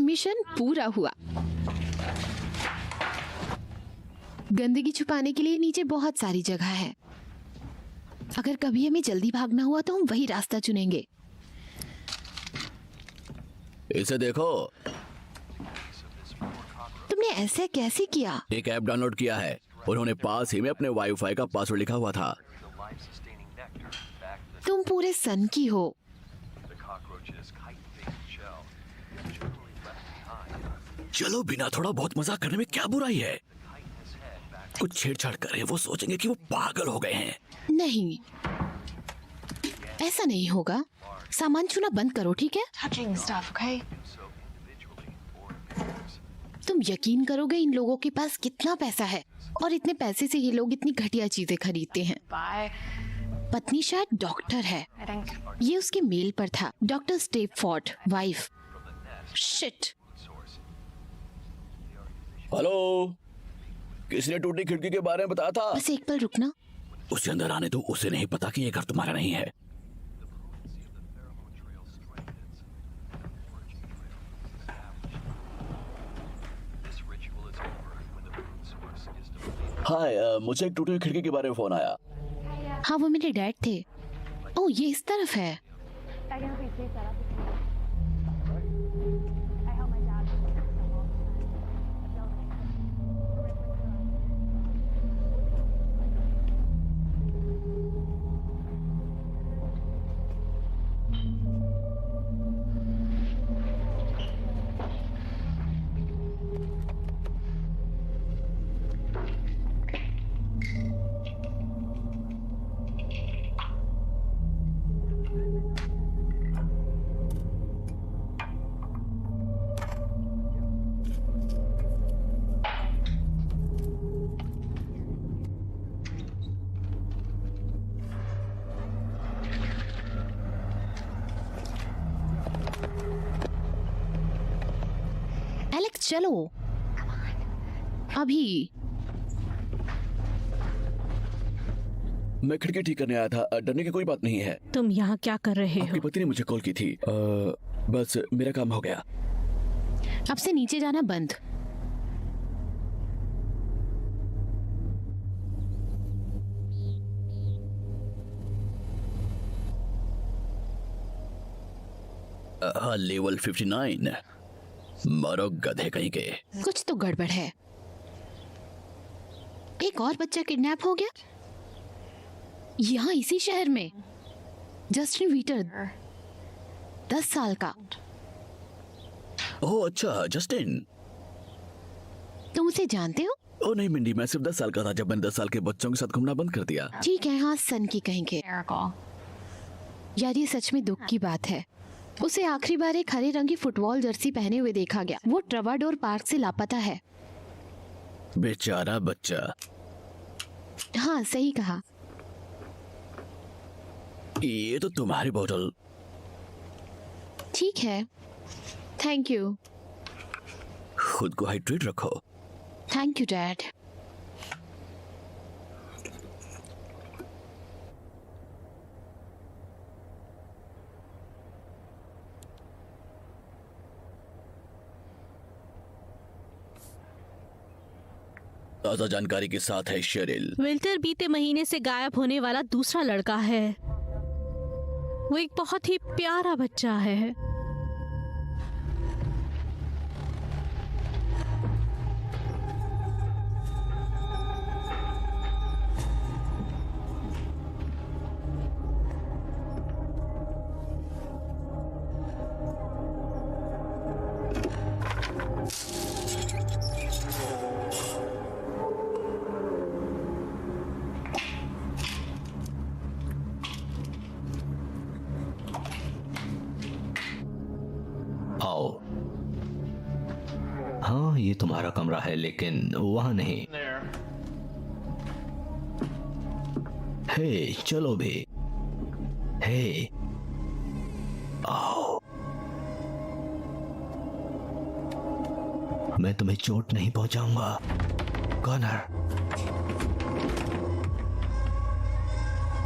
मिशन पूरा हुआ। गंदगी छुपाने के लिए नीचे बहुत सारी जगह है। अगर कभी हमें जल्दी भागना हुआ तो हम वही रास्ता चुनेंगे। इसे देखो, तुमने ऐसे कैसे किया? एक ऐप डाउनलोड किया है। उन्होंने पास ही में अपने वाईफाई का पासवर्ड लिखा हुआ था। तुम पूरे सन की हो। चलो, बिना थोड़ा बहुत मजाक करने में क्या बुराई है? कुछ छेड़छाड़ करें, वो सोचेंगे कि वो पागल हो गए हैं। नहीं, ऐसा नहीं होगा। सामान छूना बंद करो, ठीक है? touching stuff, okay? तुम यकीन करोगे इन लोगों के पास कितना पैसा है, और इतने पैसे से ये लोग इतनी घटिया चीजें खरीदते हैं। Bye. पत्नी शायद डॉक्टर है। I think. ये उसके मेल पर था, डॉक्टर स्टेपफोर्ड, वाइफ। शिट। हेलो, किसने टूटी खिड़की के बारे में बताया था? बस एक पल रुकना। उसे अंदर आने दो। उसे नहीं पता कि ये घर तुम्हारा नहीं है। हाय, मुझे एक टूटी हुई खिड़की के बारे में फोन आया। हाँ, वो मेरे डैड थे। ओह, ये इस तरफ है। चलो अभी। मैं खिड़की ठीक करने आया था, डरने की कोई बात नहीं है। तुम यहाँ क्या कर रहे आपकी हो? पति ने मुझे कॉल की थी। बस मेरा काम हो गया। अब से नीचे जाना बंद। लेवल 59। मारो गधे कहीं के। कुछ तो गड़बड़ है। एक और बच्चा किडनैप हो गया यहाँ इसी शहर में। जस्टिन वीटर, 10 साल का। ओह अच्छा, जस्टिन। तुम उसे जानते हो? ओ नहीं मिंडी, मैं सिर्फ 10 साल का था जब मैंने 10 साल के बच्चों के साथ घूमना बंद कर दिया। ठीक है, हाँ सन की कहेंगे। यार ये सच में दुख की बात है। उसे आखिरी बार एक हरे रंग की फुटबॉल जर्सी पहने हुए देखा गया। वो ट्रवाडोर पार्क से लापता है। बेचारा बच्चा। हाँ सही कहा। ये तो तुम्हारी बोतल। ठीक है, थैंक यू। खुद को हाइड्रेट रखो। Thank you dad. ताजा जानकारी के साथ है शेरिल। विल्टर बीते महीने से गायब होने वाला दूसरा लड़का है। वो एक बहुत ही प्यारा बच्चा है। आओ। हाँ ये तुम्हारा कमरा है लेकिन वहां नहीं। हे चलो भी। हे आओ। मैं तुम्हें चोट नहीं पहुंचाऊंगा। कॉर्नर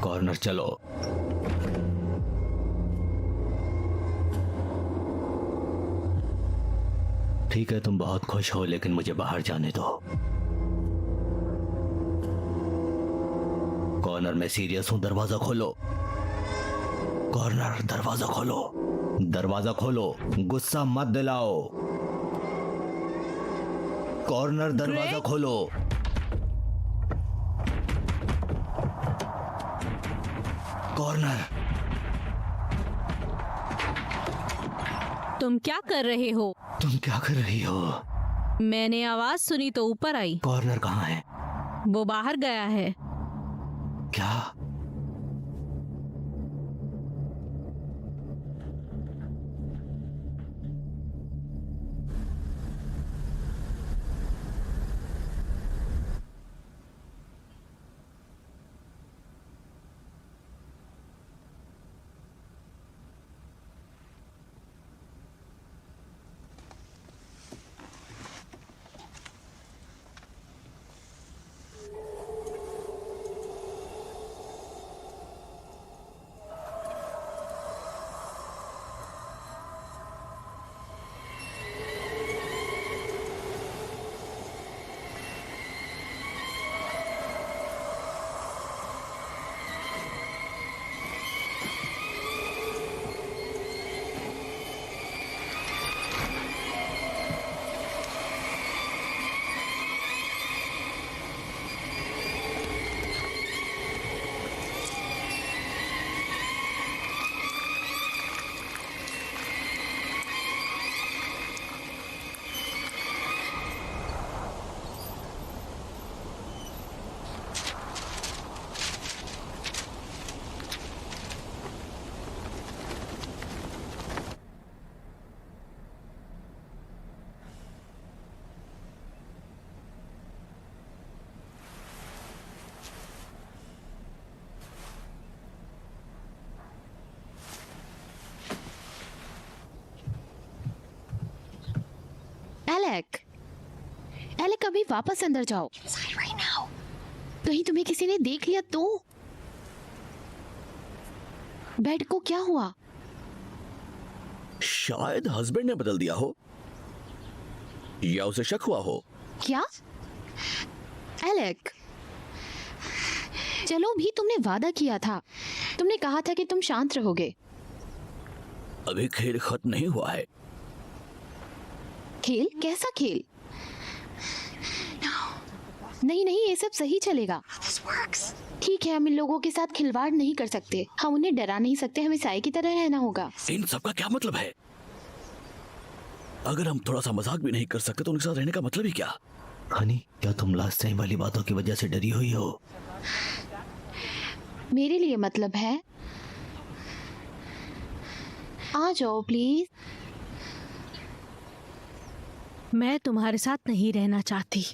कॉर्नर चलो। ठीक है तुम बहुत खुश हो लेकिन मुझे बाहर जाने दो। कॉर्नर मैं सीरियस हूं, दरवाजा खोलो। कॉर्नर दरवाजा खोलो। दरवाजा खोलो, गुस्सा मत दिलाओ। कॉर्नर दरवाजा खोलो। कॉर्नर तुम क्या कर रहे हो? तुम क्या कर रही हो? मैंने आवाज सुनी तो ऊपर आई। कॉर्नर कहाँ है? वो बाहर गया है। क्या? अभी वापस अंदर जाओ। कहीं तुम्हें किसी ने देख लिया तो? बेड को क्या हुआ? शायद हस्बैंड ने बदल दिया हो या उसे शक हुआ हो। क्या? एलेक, चलो भी तुमने वादा किया था, तुमने कहा था कि तुम शांत रहोगे। अभी खेल खत्म नहीं हुआ है। खेल? कैसा खेल? नहीं नहीं, ये सब सही चलेगा। ठीक है, हम इन लोगों के साथ खिलवाड़ नहीं कर सकते, हम उन्हें डरा नहीं सकते, हमें साई की तरह रहना होगा। इन सब का क्या मतलब है? अगर हम थोड़ा सा मजाक भी नहीं कर सकते तो उनके साथ रहने का मतलब ही क्या? हनी, क्या तुम लास्ट टाइम वाली बातों की वजह से डरी हुई हो? मेरे लिए मतलब है, आ जाओ प्लीज। मैं तुम्हारे साथ नहीं रहना चाहती।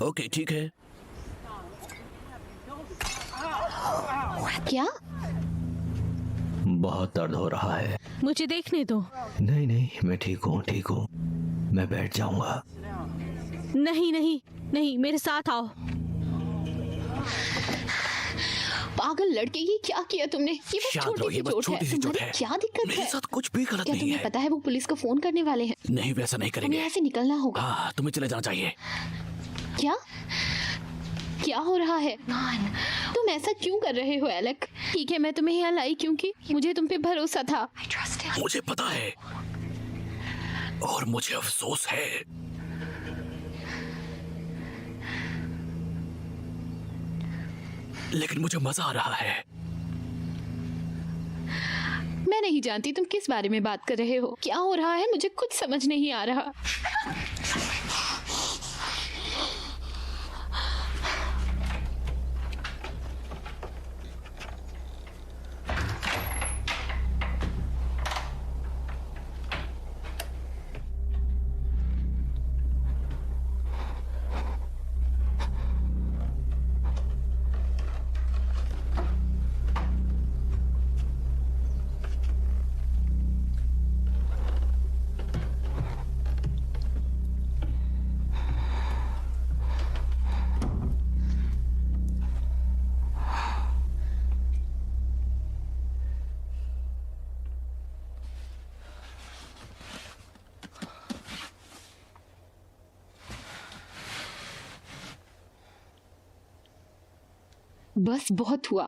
ओके ठीक है। क्या? बहुत दर्द हो रहा है। मुझे देखने दो। नहीं नहीं, मैं ठीक हूँ ठीक हूँ, मैं बैठ जाऊंगा। नहीं नहीं नहीं, मेरे साथ आओ। पागल लड़के, ये क्या किया तुमने? ये बस शांत रहो, ये बस छोटी सी चोट तुम्हारी है। क्या दिक्कत मेरे है? साथ कुछ भी गलत क्या नहीं तुम्हें है। पता है वो पुलिस को फोन करने वाले हैं? नहीं, वैसा नहीं हमें करेंगे। यहाँ से निकलना होगा। हाँ, तुम्हें चले जाना चाहिए। क्या? क्या हो रहा है? तुम ऐसा क्यों कर रहे हो एलेक? ठीक है, मैं तुम्हें यहाँ लाई क्योंकि मुझे तुम पे भरोसा था। मुझे पता है और मुझे अफसोस है। लेकिन मुझे मजा आ रहा है। मैं नहीं जानती तुम किस बारे में बात कर रहे हो। क्या हो रहा है मुझे कुछ समझ नहीं आ रहा। बस बहुत हुआ,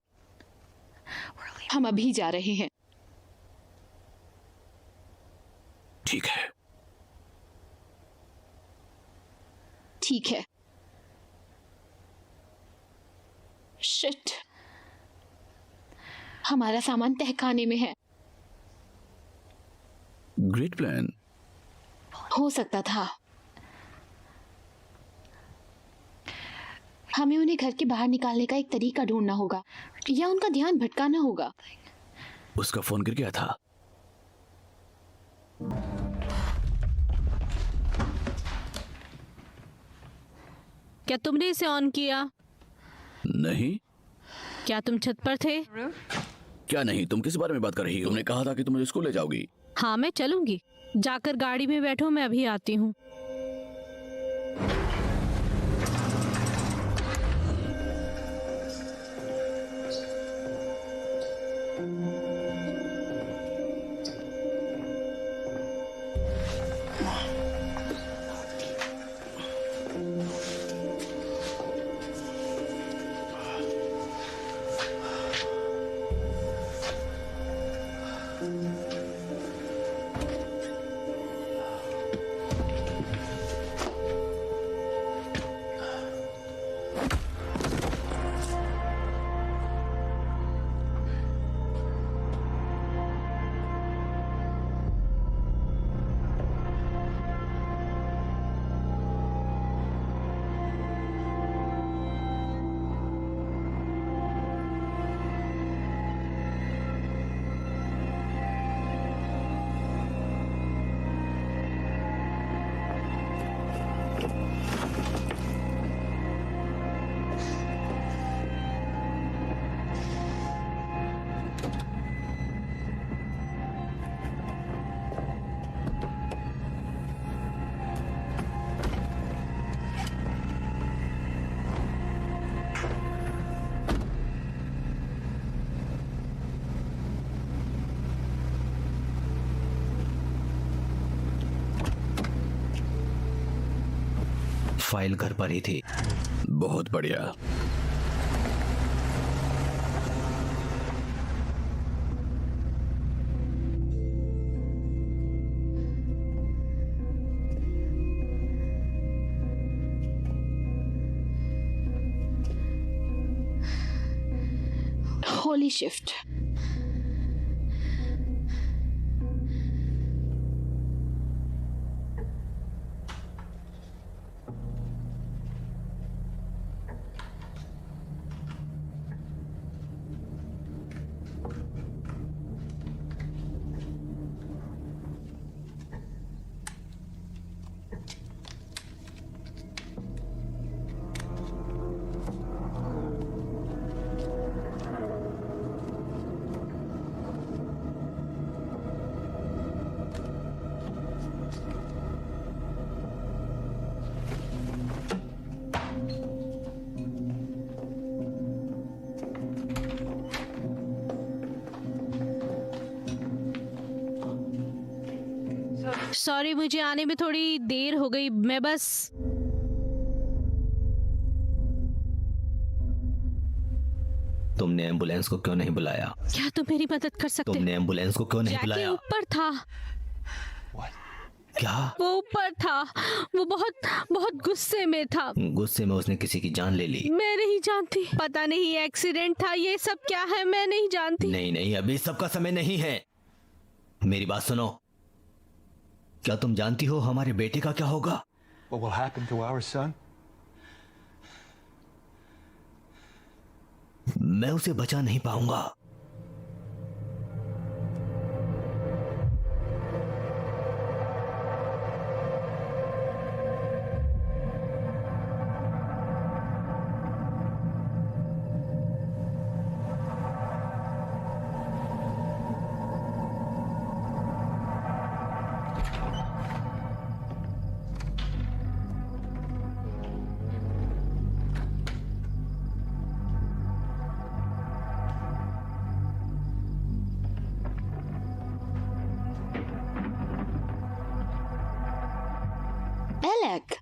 हम अभी जा रहे हैं। ठीक है। ठीक है। शिट, हमारा सामान तहखाने में है। Great plan. हो सकता था। हमें उन्हें घर के बाहर निकालने का एक तरीका ढूंढना होगा या उनका ध्यान भटकाना होगा। उसका फोन गिर गया था। क्या तुमने इसे ऑन किया? नहीं। क्या तुम छत पर थे? क्या नहीं? तुम किस बारे में बात कर रही हो? तुमने कहा था कि तुम मुझे स्कूल ले जाओगी। हाँ, मैं चलूंगी। जाकर गाड़ी में बैठो, मैं अभी आती हूँ। फाइल घर पर ही थी। बहुत बढ़िया। होली शिफ्ट। सॉरी, मुझे आने में थोड़ी देर हो गई। मैं बस तुमने एम्बुलेंस को क्यों नहीं बुलाया? क्या तुम मेरी मदद कर सकते? तुमने एम्बुलेंस को क्यों नहीं जैकी बुलाया? ऊपर था। क्या? वो ऊपर था। वो बहुत बहुत गुस्से में था। गुस्से में उसने किसी की जान ले ली? मैं नहीं जानती, पता नहीं एक्सीडेंट था, ये सब क्या है मैं नहीं जानती। नहीं नहीं, अभी सबका समय नहीं है। मेरी बात सुनो। क्या तुम जानती हो हमारे बेटे का क्या होगा? What will happen to our son? मैं उसे बचा नहीं पाऊंगा। एलेक,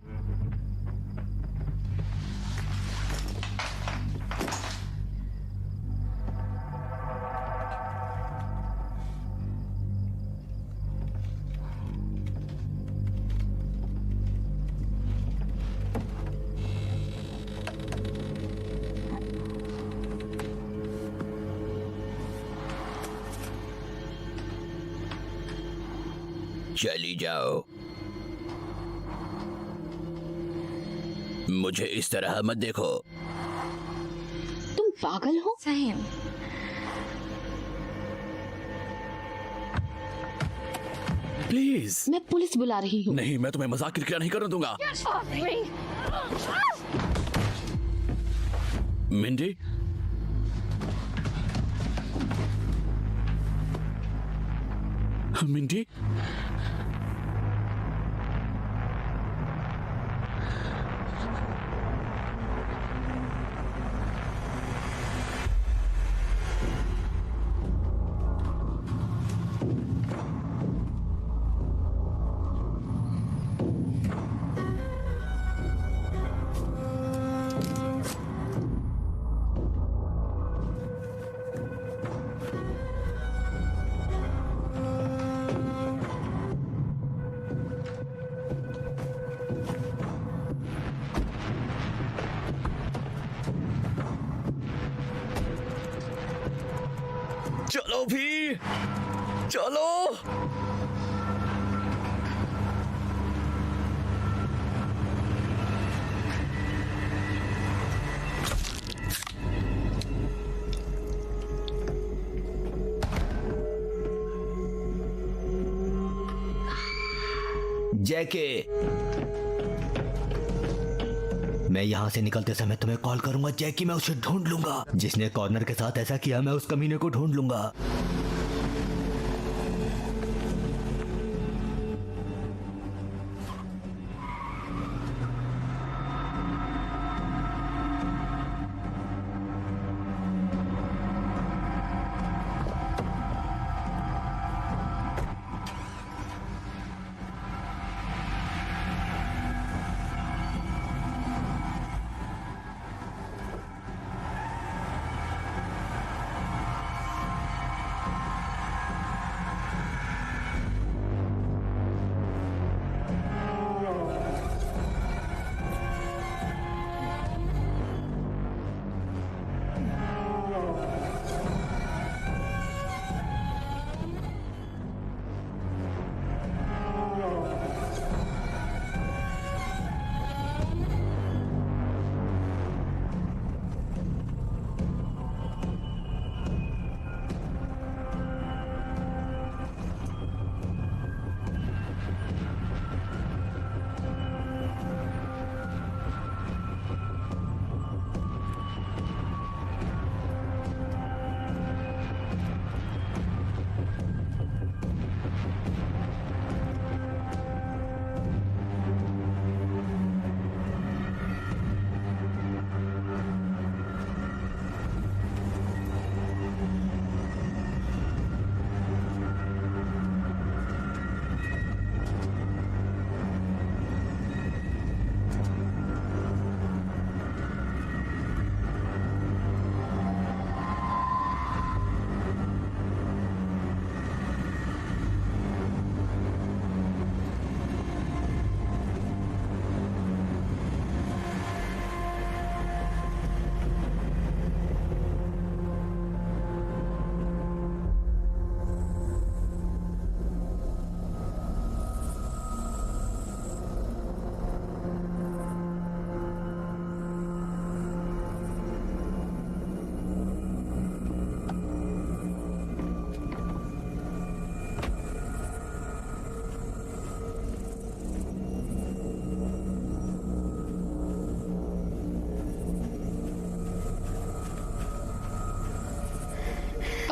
चली जाओ। मुझे इस तरह मत देखो। तुम पागल हो? प्लीज। मैं पुलिस बुला रही हूँ। नहीं, मैं तुम्हें मजाक किरकिरा नहीं करने दूंगा। मिंडी, मिंडी, चलो भी, चलो। जैके, मैं यहाँ से निकलते समय तुम्हें कॉल करूंगा। जैकी, मैं उसे ढूंढ लूंगा। जिसने कॉर्नर के साथ ऐसा किया, मैं उस कमीने को ढूंढ लूंगा।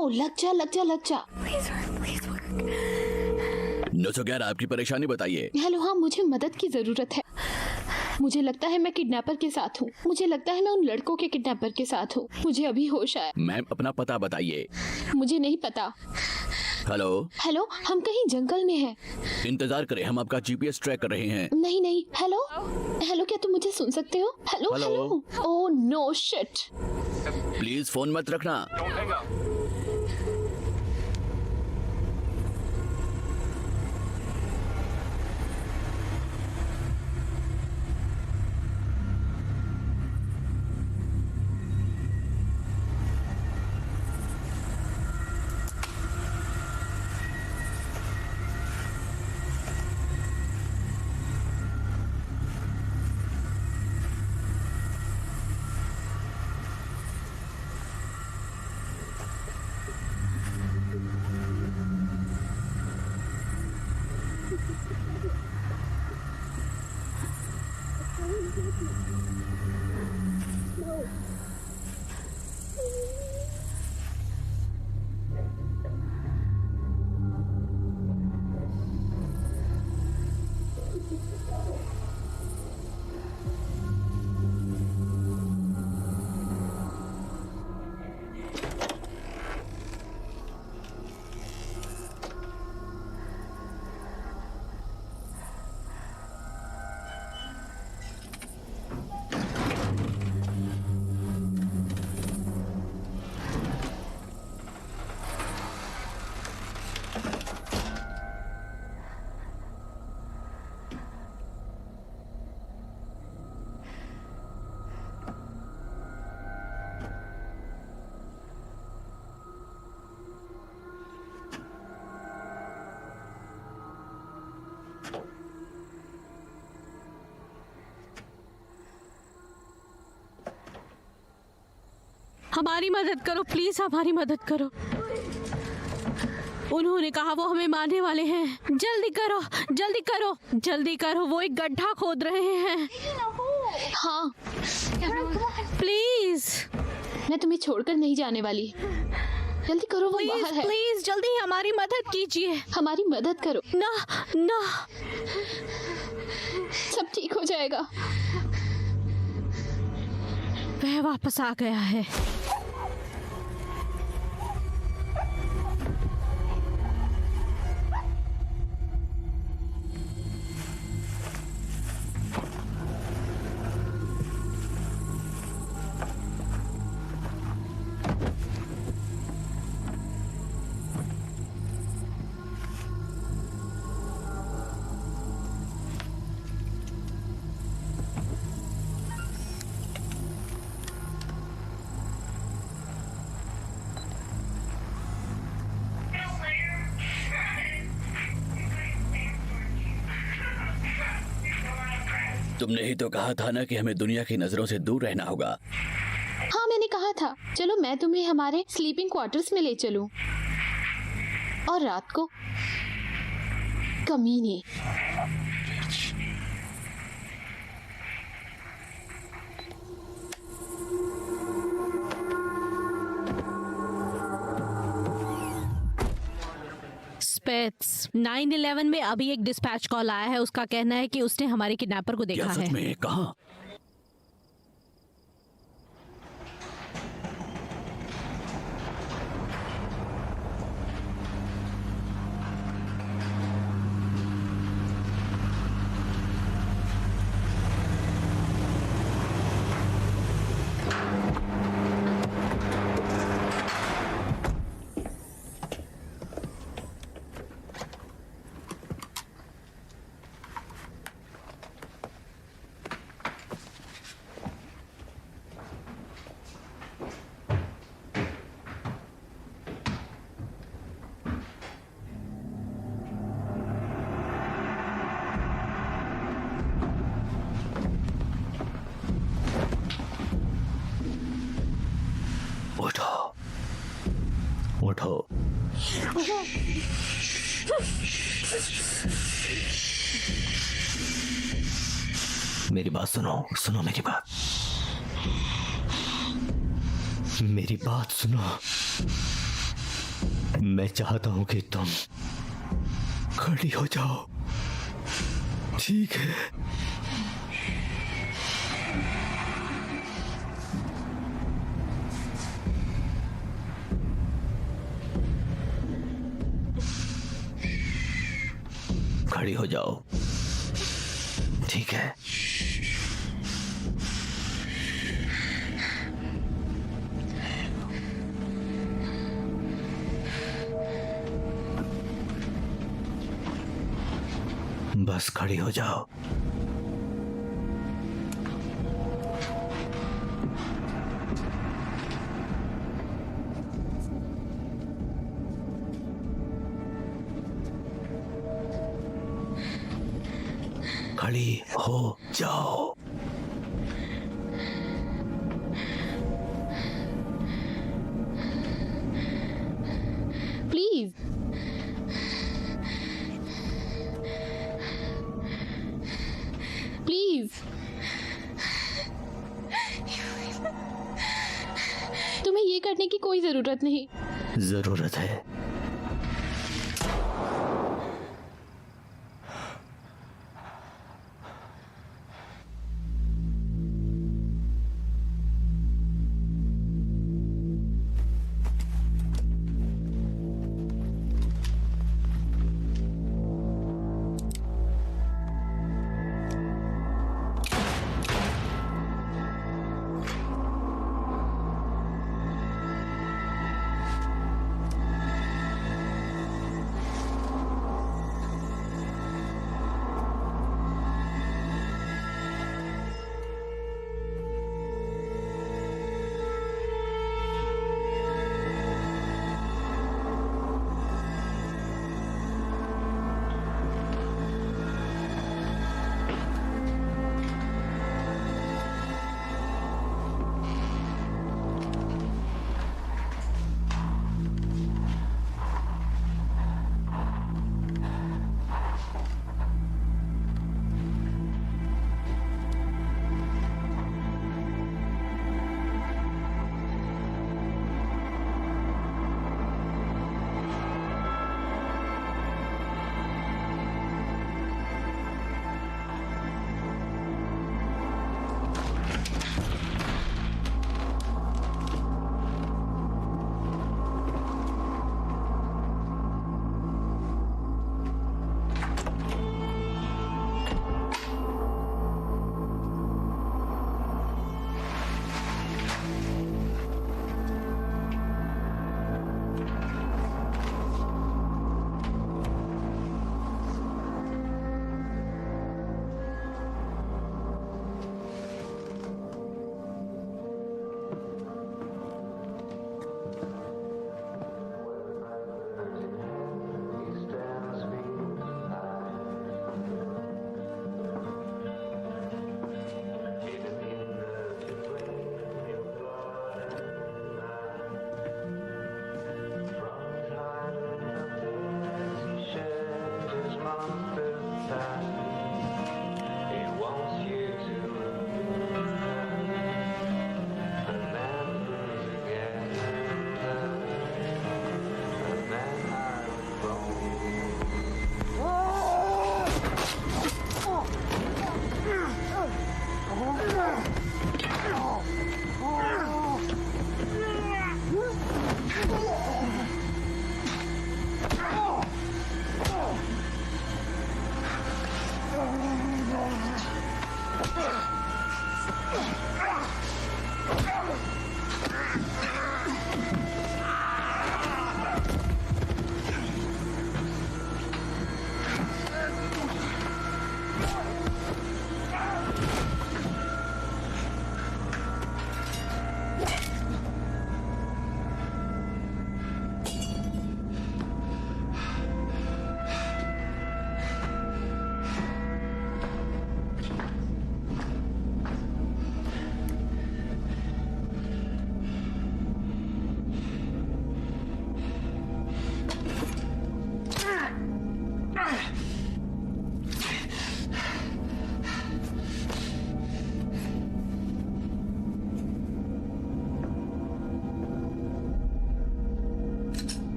ओ लग जा लग जा लग जा। 911 आपकी परेशानी बताइए। हेलो, हाँ मुझे मदद की जरूरत है। मुझे लगता है मैं किडनैपर के साथ हूँ। मुझे लगता है मैं उन लड़कों के किडनैपर के साथ हूँ। मुझे अभी होश आया। मैम अपना पता बताइए। मुझे नहीं पता। हेलो हेलो, हम कहीं जंगल में हैं। इंतजार करें, हम आपका जीपीएस ट्रैक कर रहे हैं। नहीं नहीं, हेलो हेलो, क्या तुम मुझे सुन सकते हो? Hello hello. Hello. Oh no shit. Please phone मत रखना। हमारी मदद करो प्लीज, हमारी मदद करो। उन्होंने कहा वो हमें मारने वाले हैं। जल्दी करो जल्दी करो जल्दी करो, वो एक गड्ढा खोद रहे हैं। हाँ प्लीज मैं तुम्हें छोड़कर नहीं जाने वाली। जल्दी करो, वो प्लीज बाहर है। प्लीज जल्दी हमारी मदद कीजिए। हमारी मदद करो। ना ना, सब ठीक हो जाएगा। वह वापस आ गया है। तुमने ही तो कहा था ना कि हमें दुनिया की नजरों से दूर रहना होगा। हाँ मैंने कहा था। चलो मैं तुम्हें हमारे स्लीपिंग क्वार्टर्स में ले चलूं। और रात को कमीने। स्पेट्स 911 में अभी एक डिस्पैच कॉल आया है। उसका कहना है कि उसने हमारे किडनैपर को देखा क्या है। सच में? कहाँ? उठो उठो। मेरी बात सुनो, सुनो मेरी बात, मेरी बात सुनो। मैं चाहता हूं कि तुम खड़ी हो जाओ, ठीक है? खड़ी हो जाओ, ठीक है? बस खड़ी हो जाओ। खड़ी हो जाओ। प्लीज प्लीज, तुम्हें ये करने की कोई जरूरत नहीं। जरूरत है।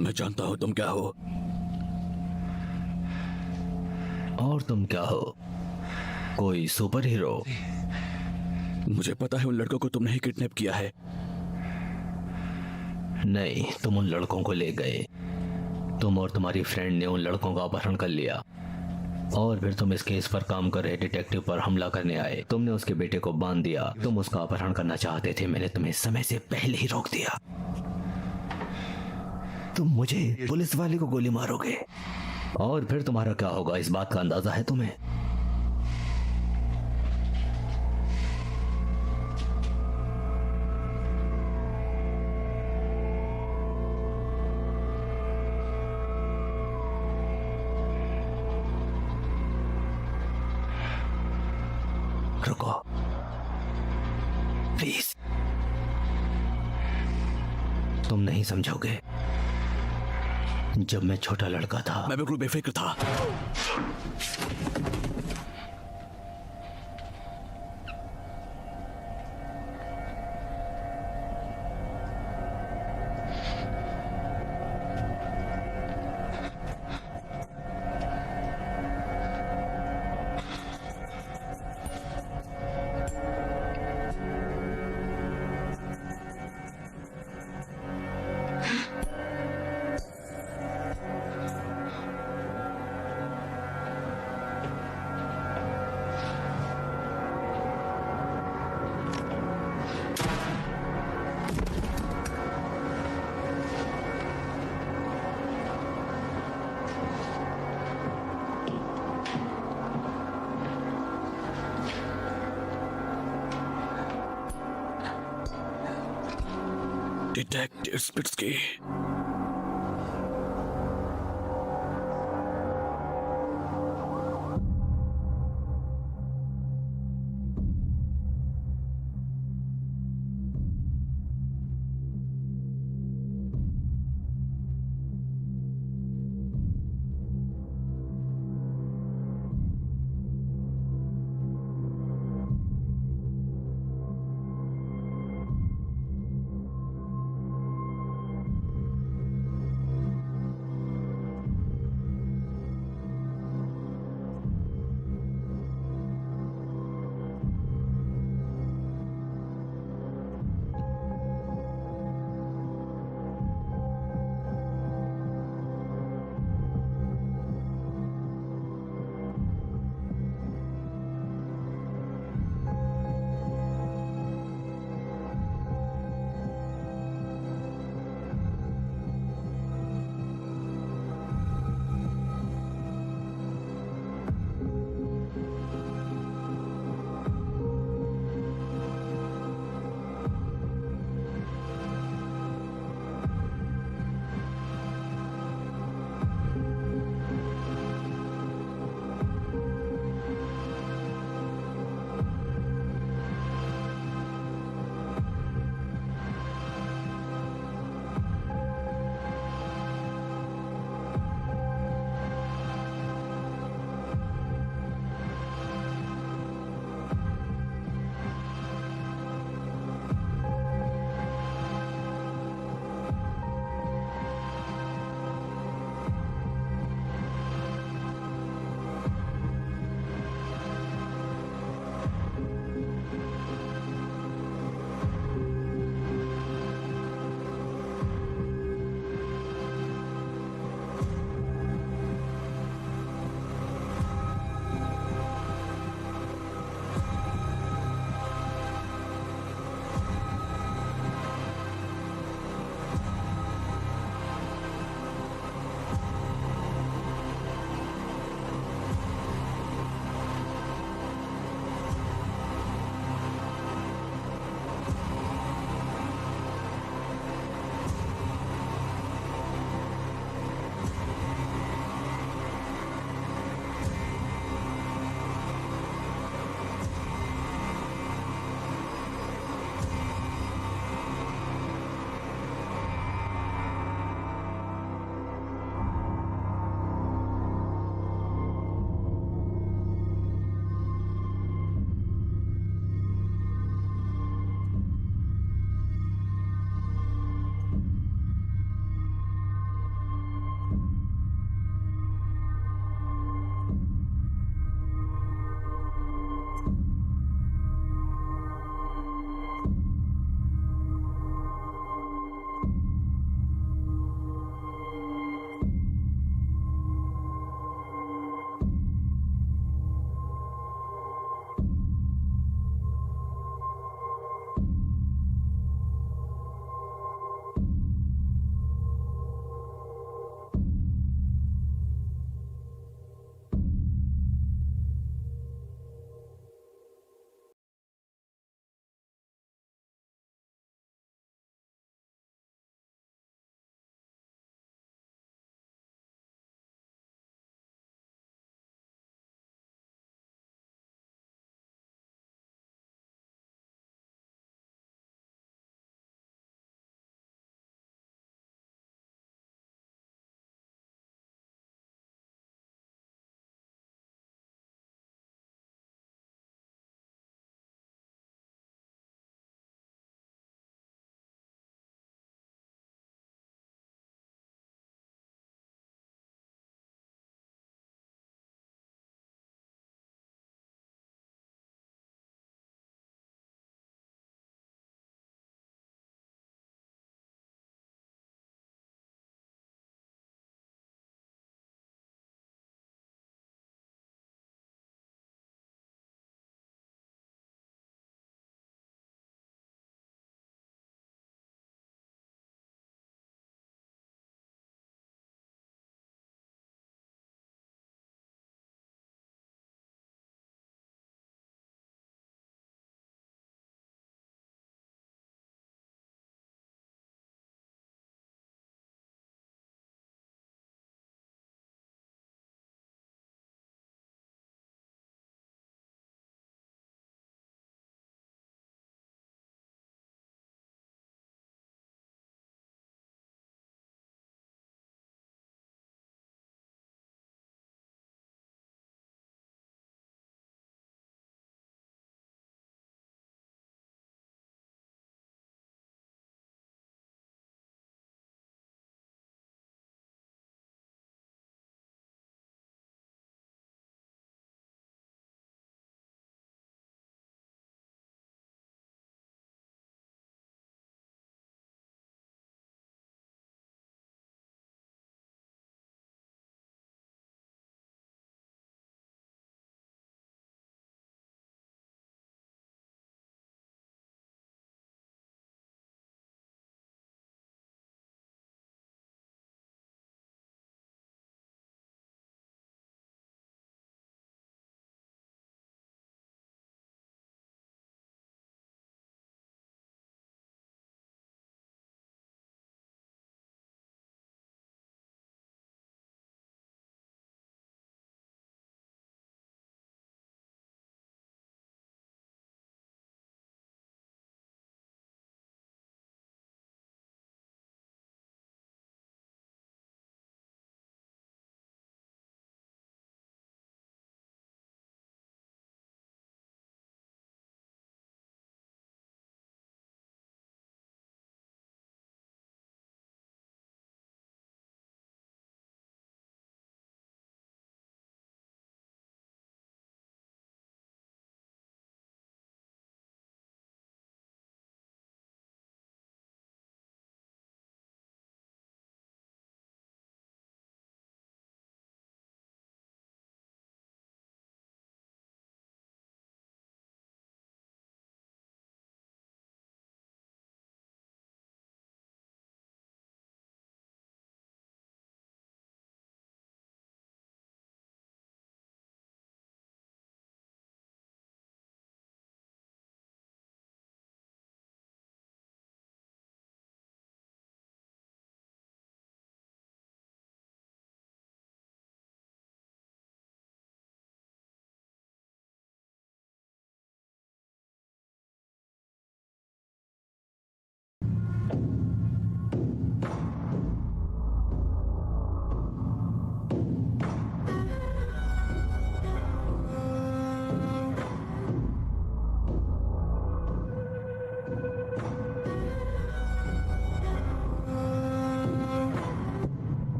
मैं जानता हूँ तुम क्या हो। और तुम क्या हो? कोई सुपर हीरो? मुझे पता है उन लड़कों को तुमने ही किडनैप किया है। नहीं, तुम उन लड़कों को ले गए। तुम और तुम्हारी फ्रेंड ने उन लड़कों का अपहरण कर लिया और फिर तुम इस केस पर काम कर रहे डिटेक्टिव पर हमला करने आए। तुमने उसके बेटे को बांध दिया। तुम उसका अपहरण करना चाहते थे, मैंने तुम्हें समय से पहले ही रोक दिया। तुम मुझे पुलिस वाले को गोली मारोगे और फिर तुम्हारा क्या होगा, इस बात का अंदाजा है तुम्हें? रुको प्लीज, तुम नहीं समझोगे। जब मैं छोटा लड़का था, मैं बिल्कुल बेफिक्र था। डिटेक्टिव स्पिट्सकी,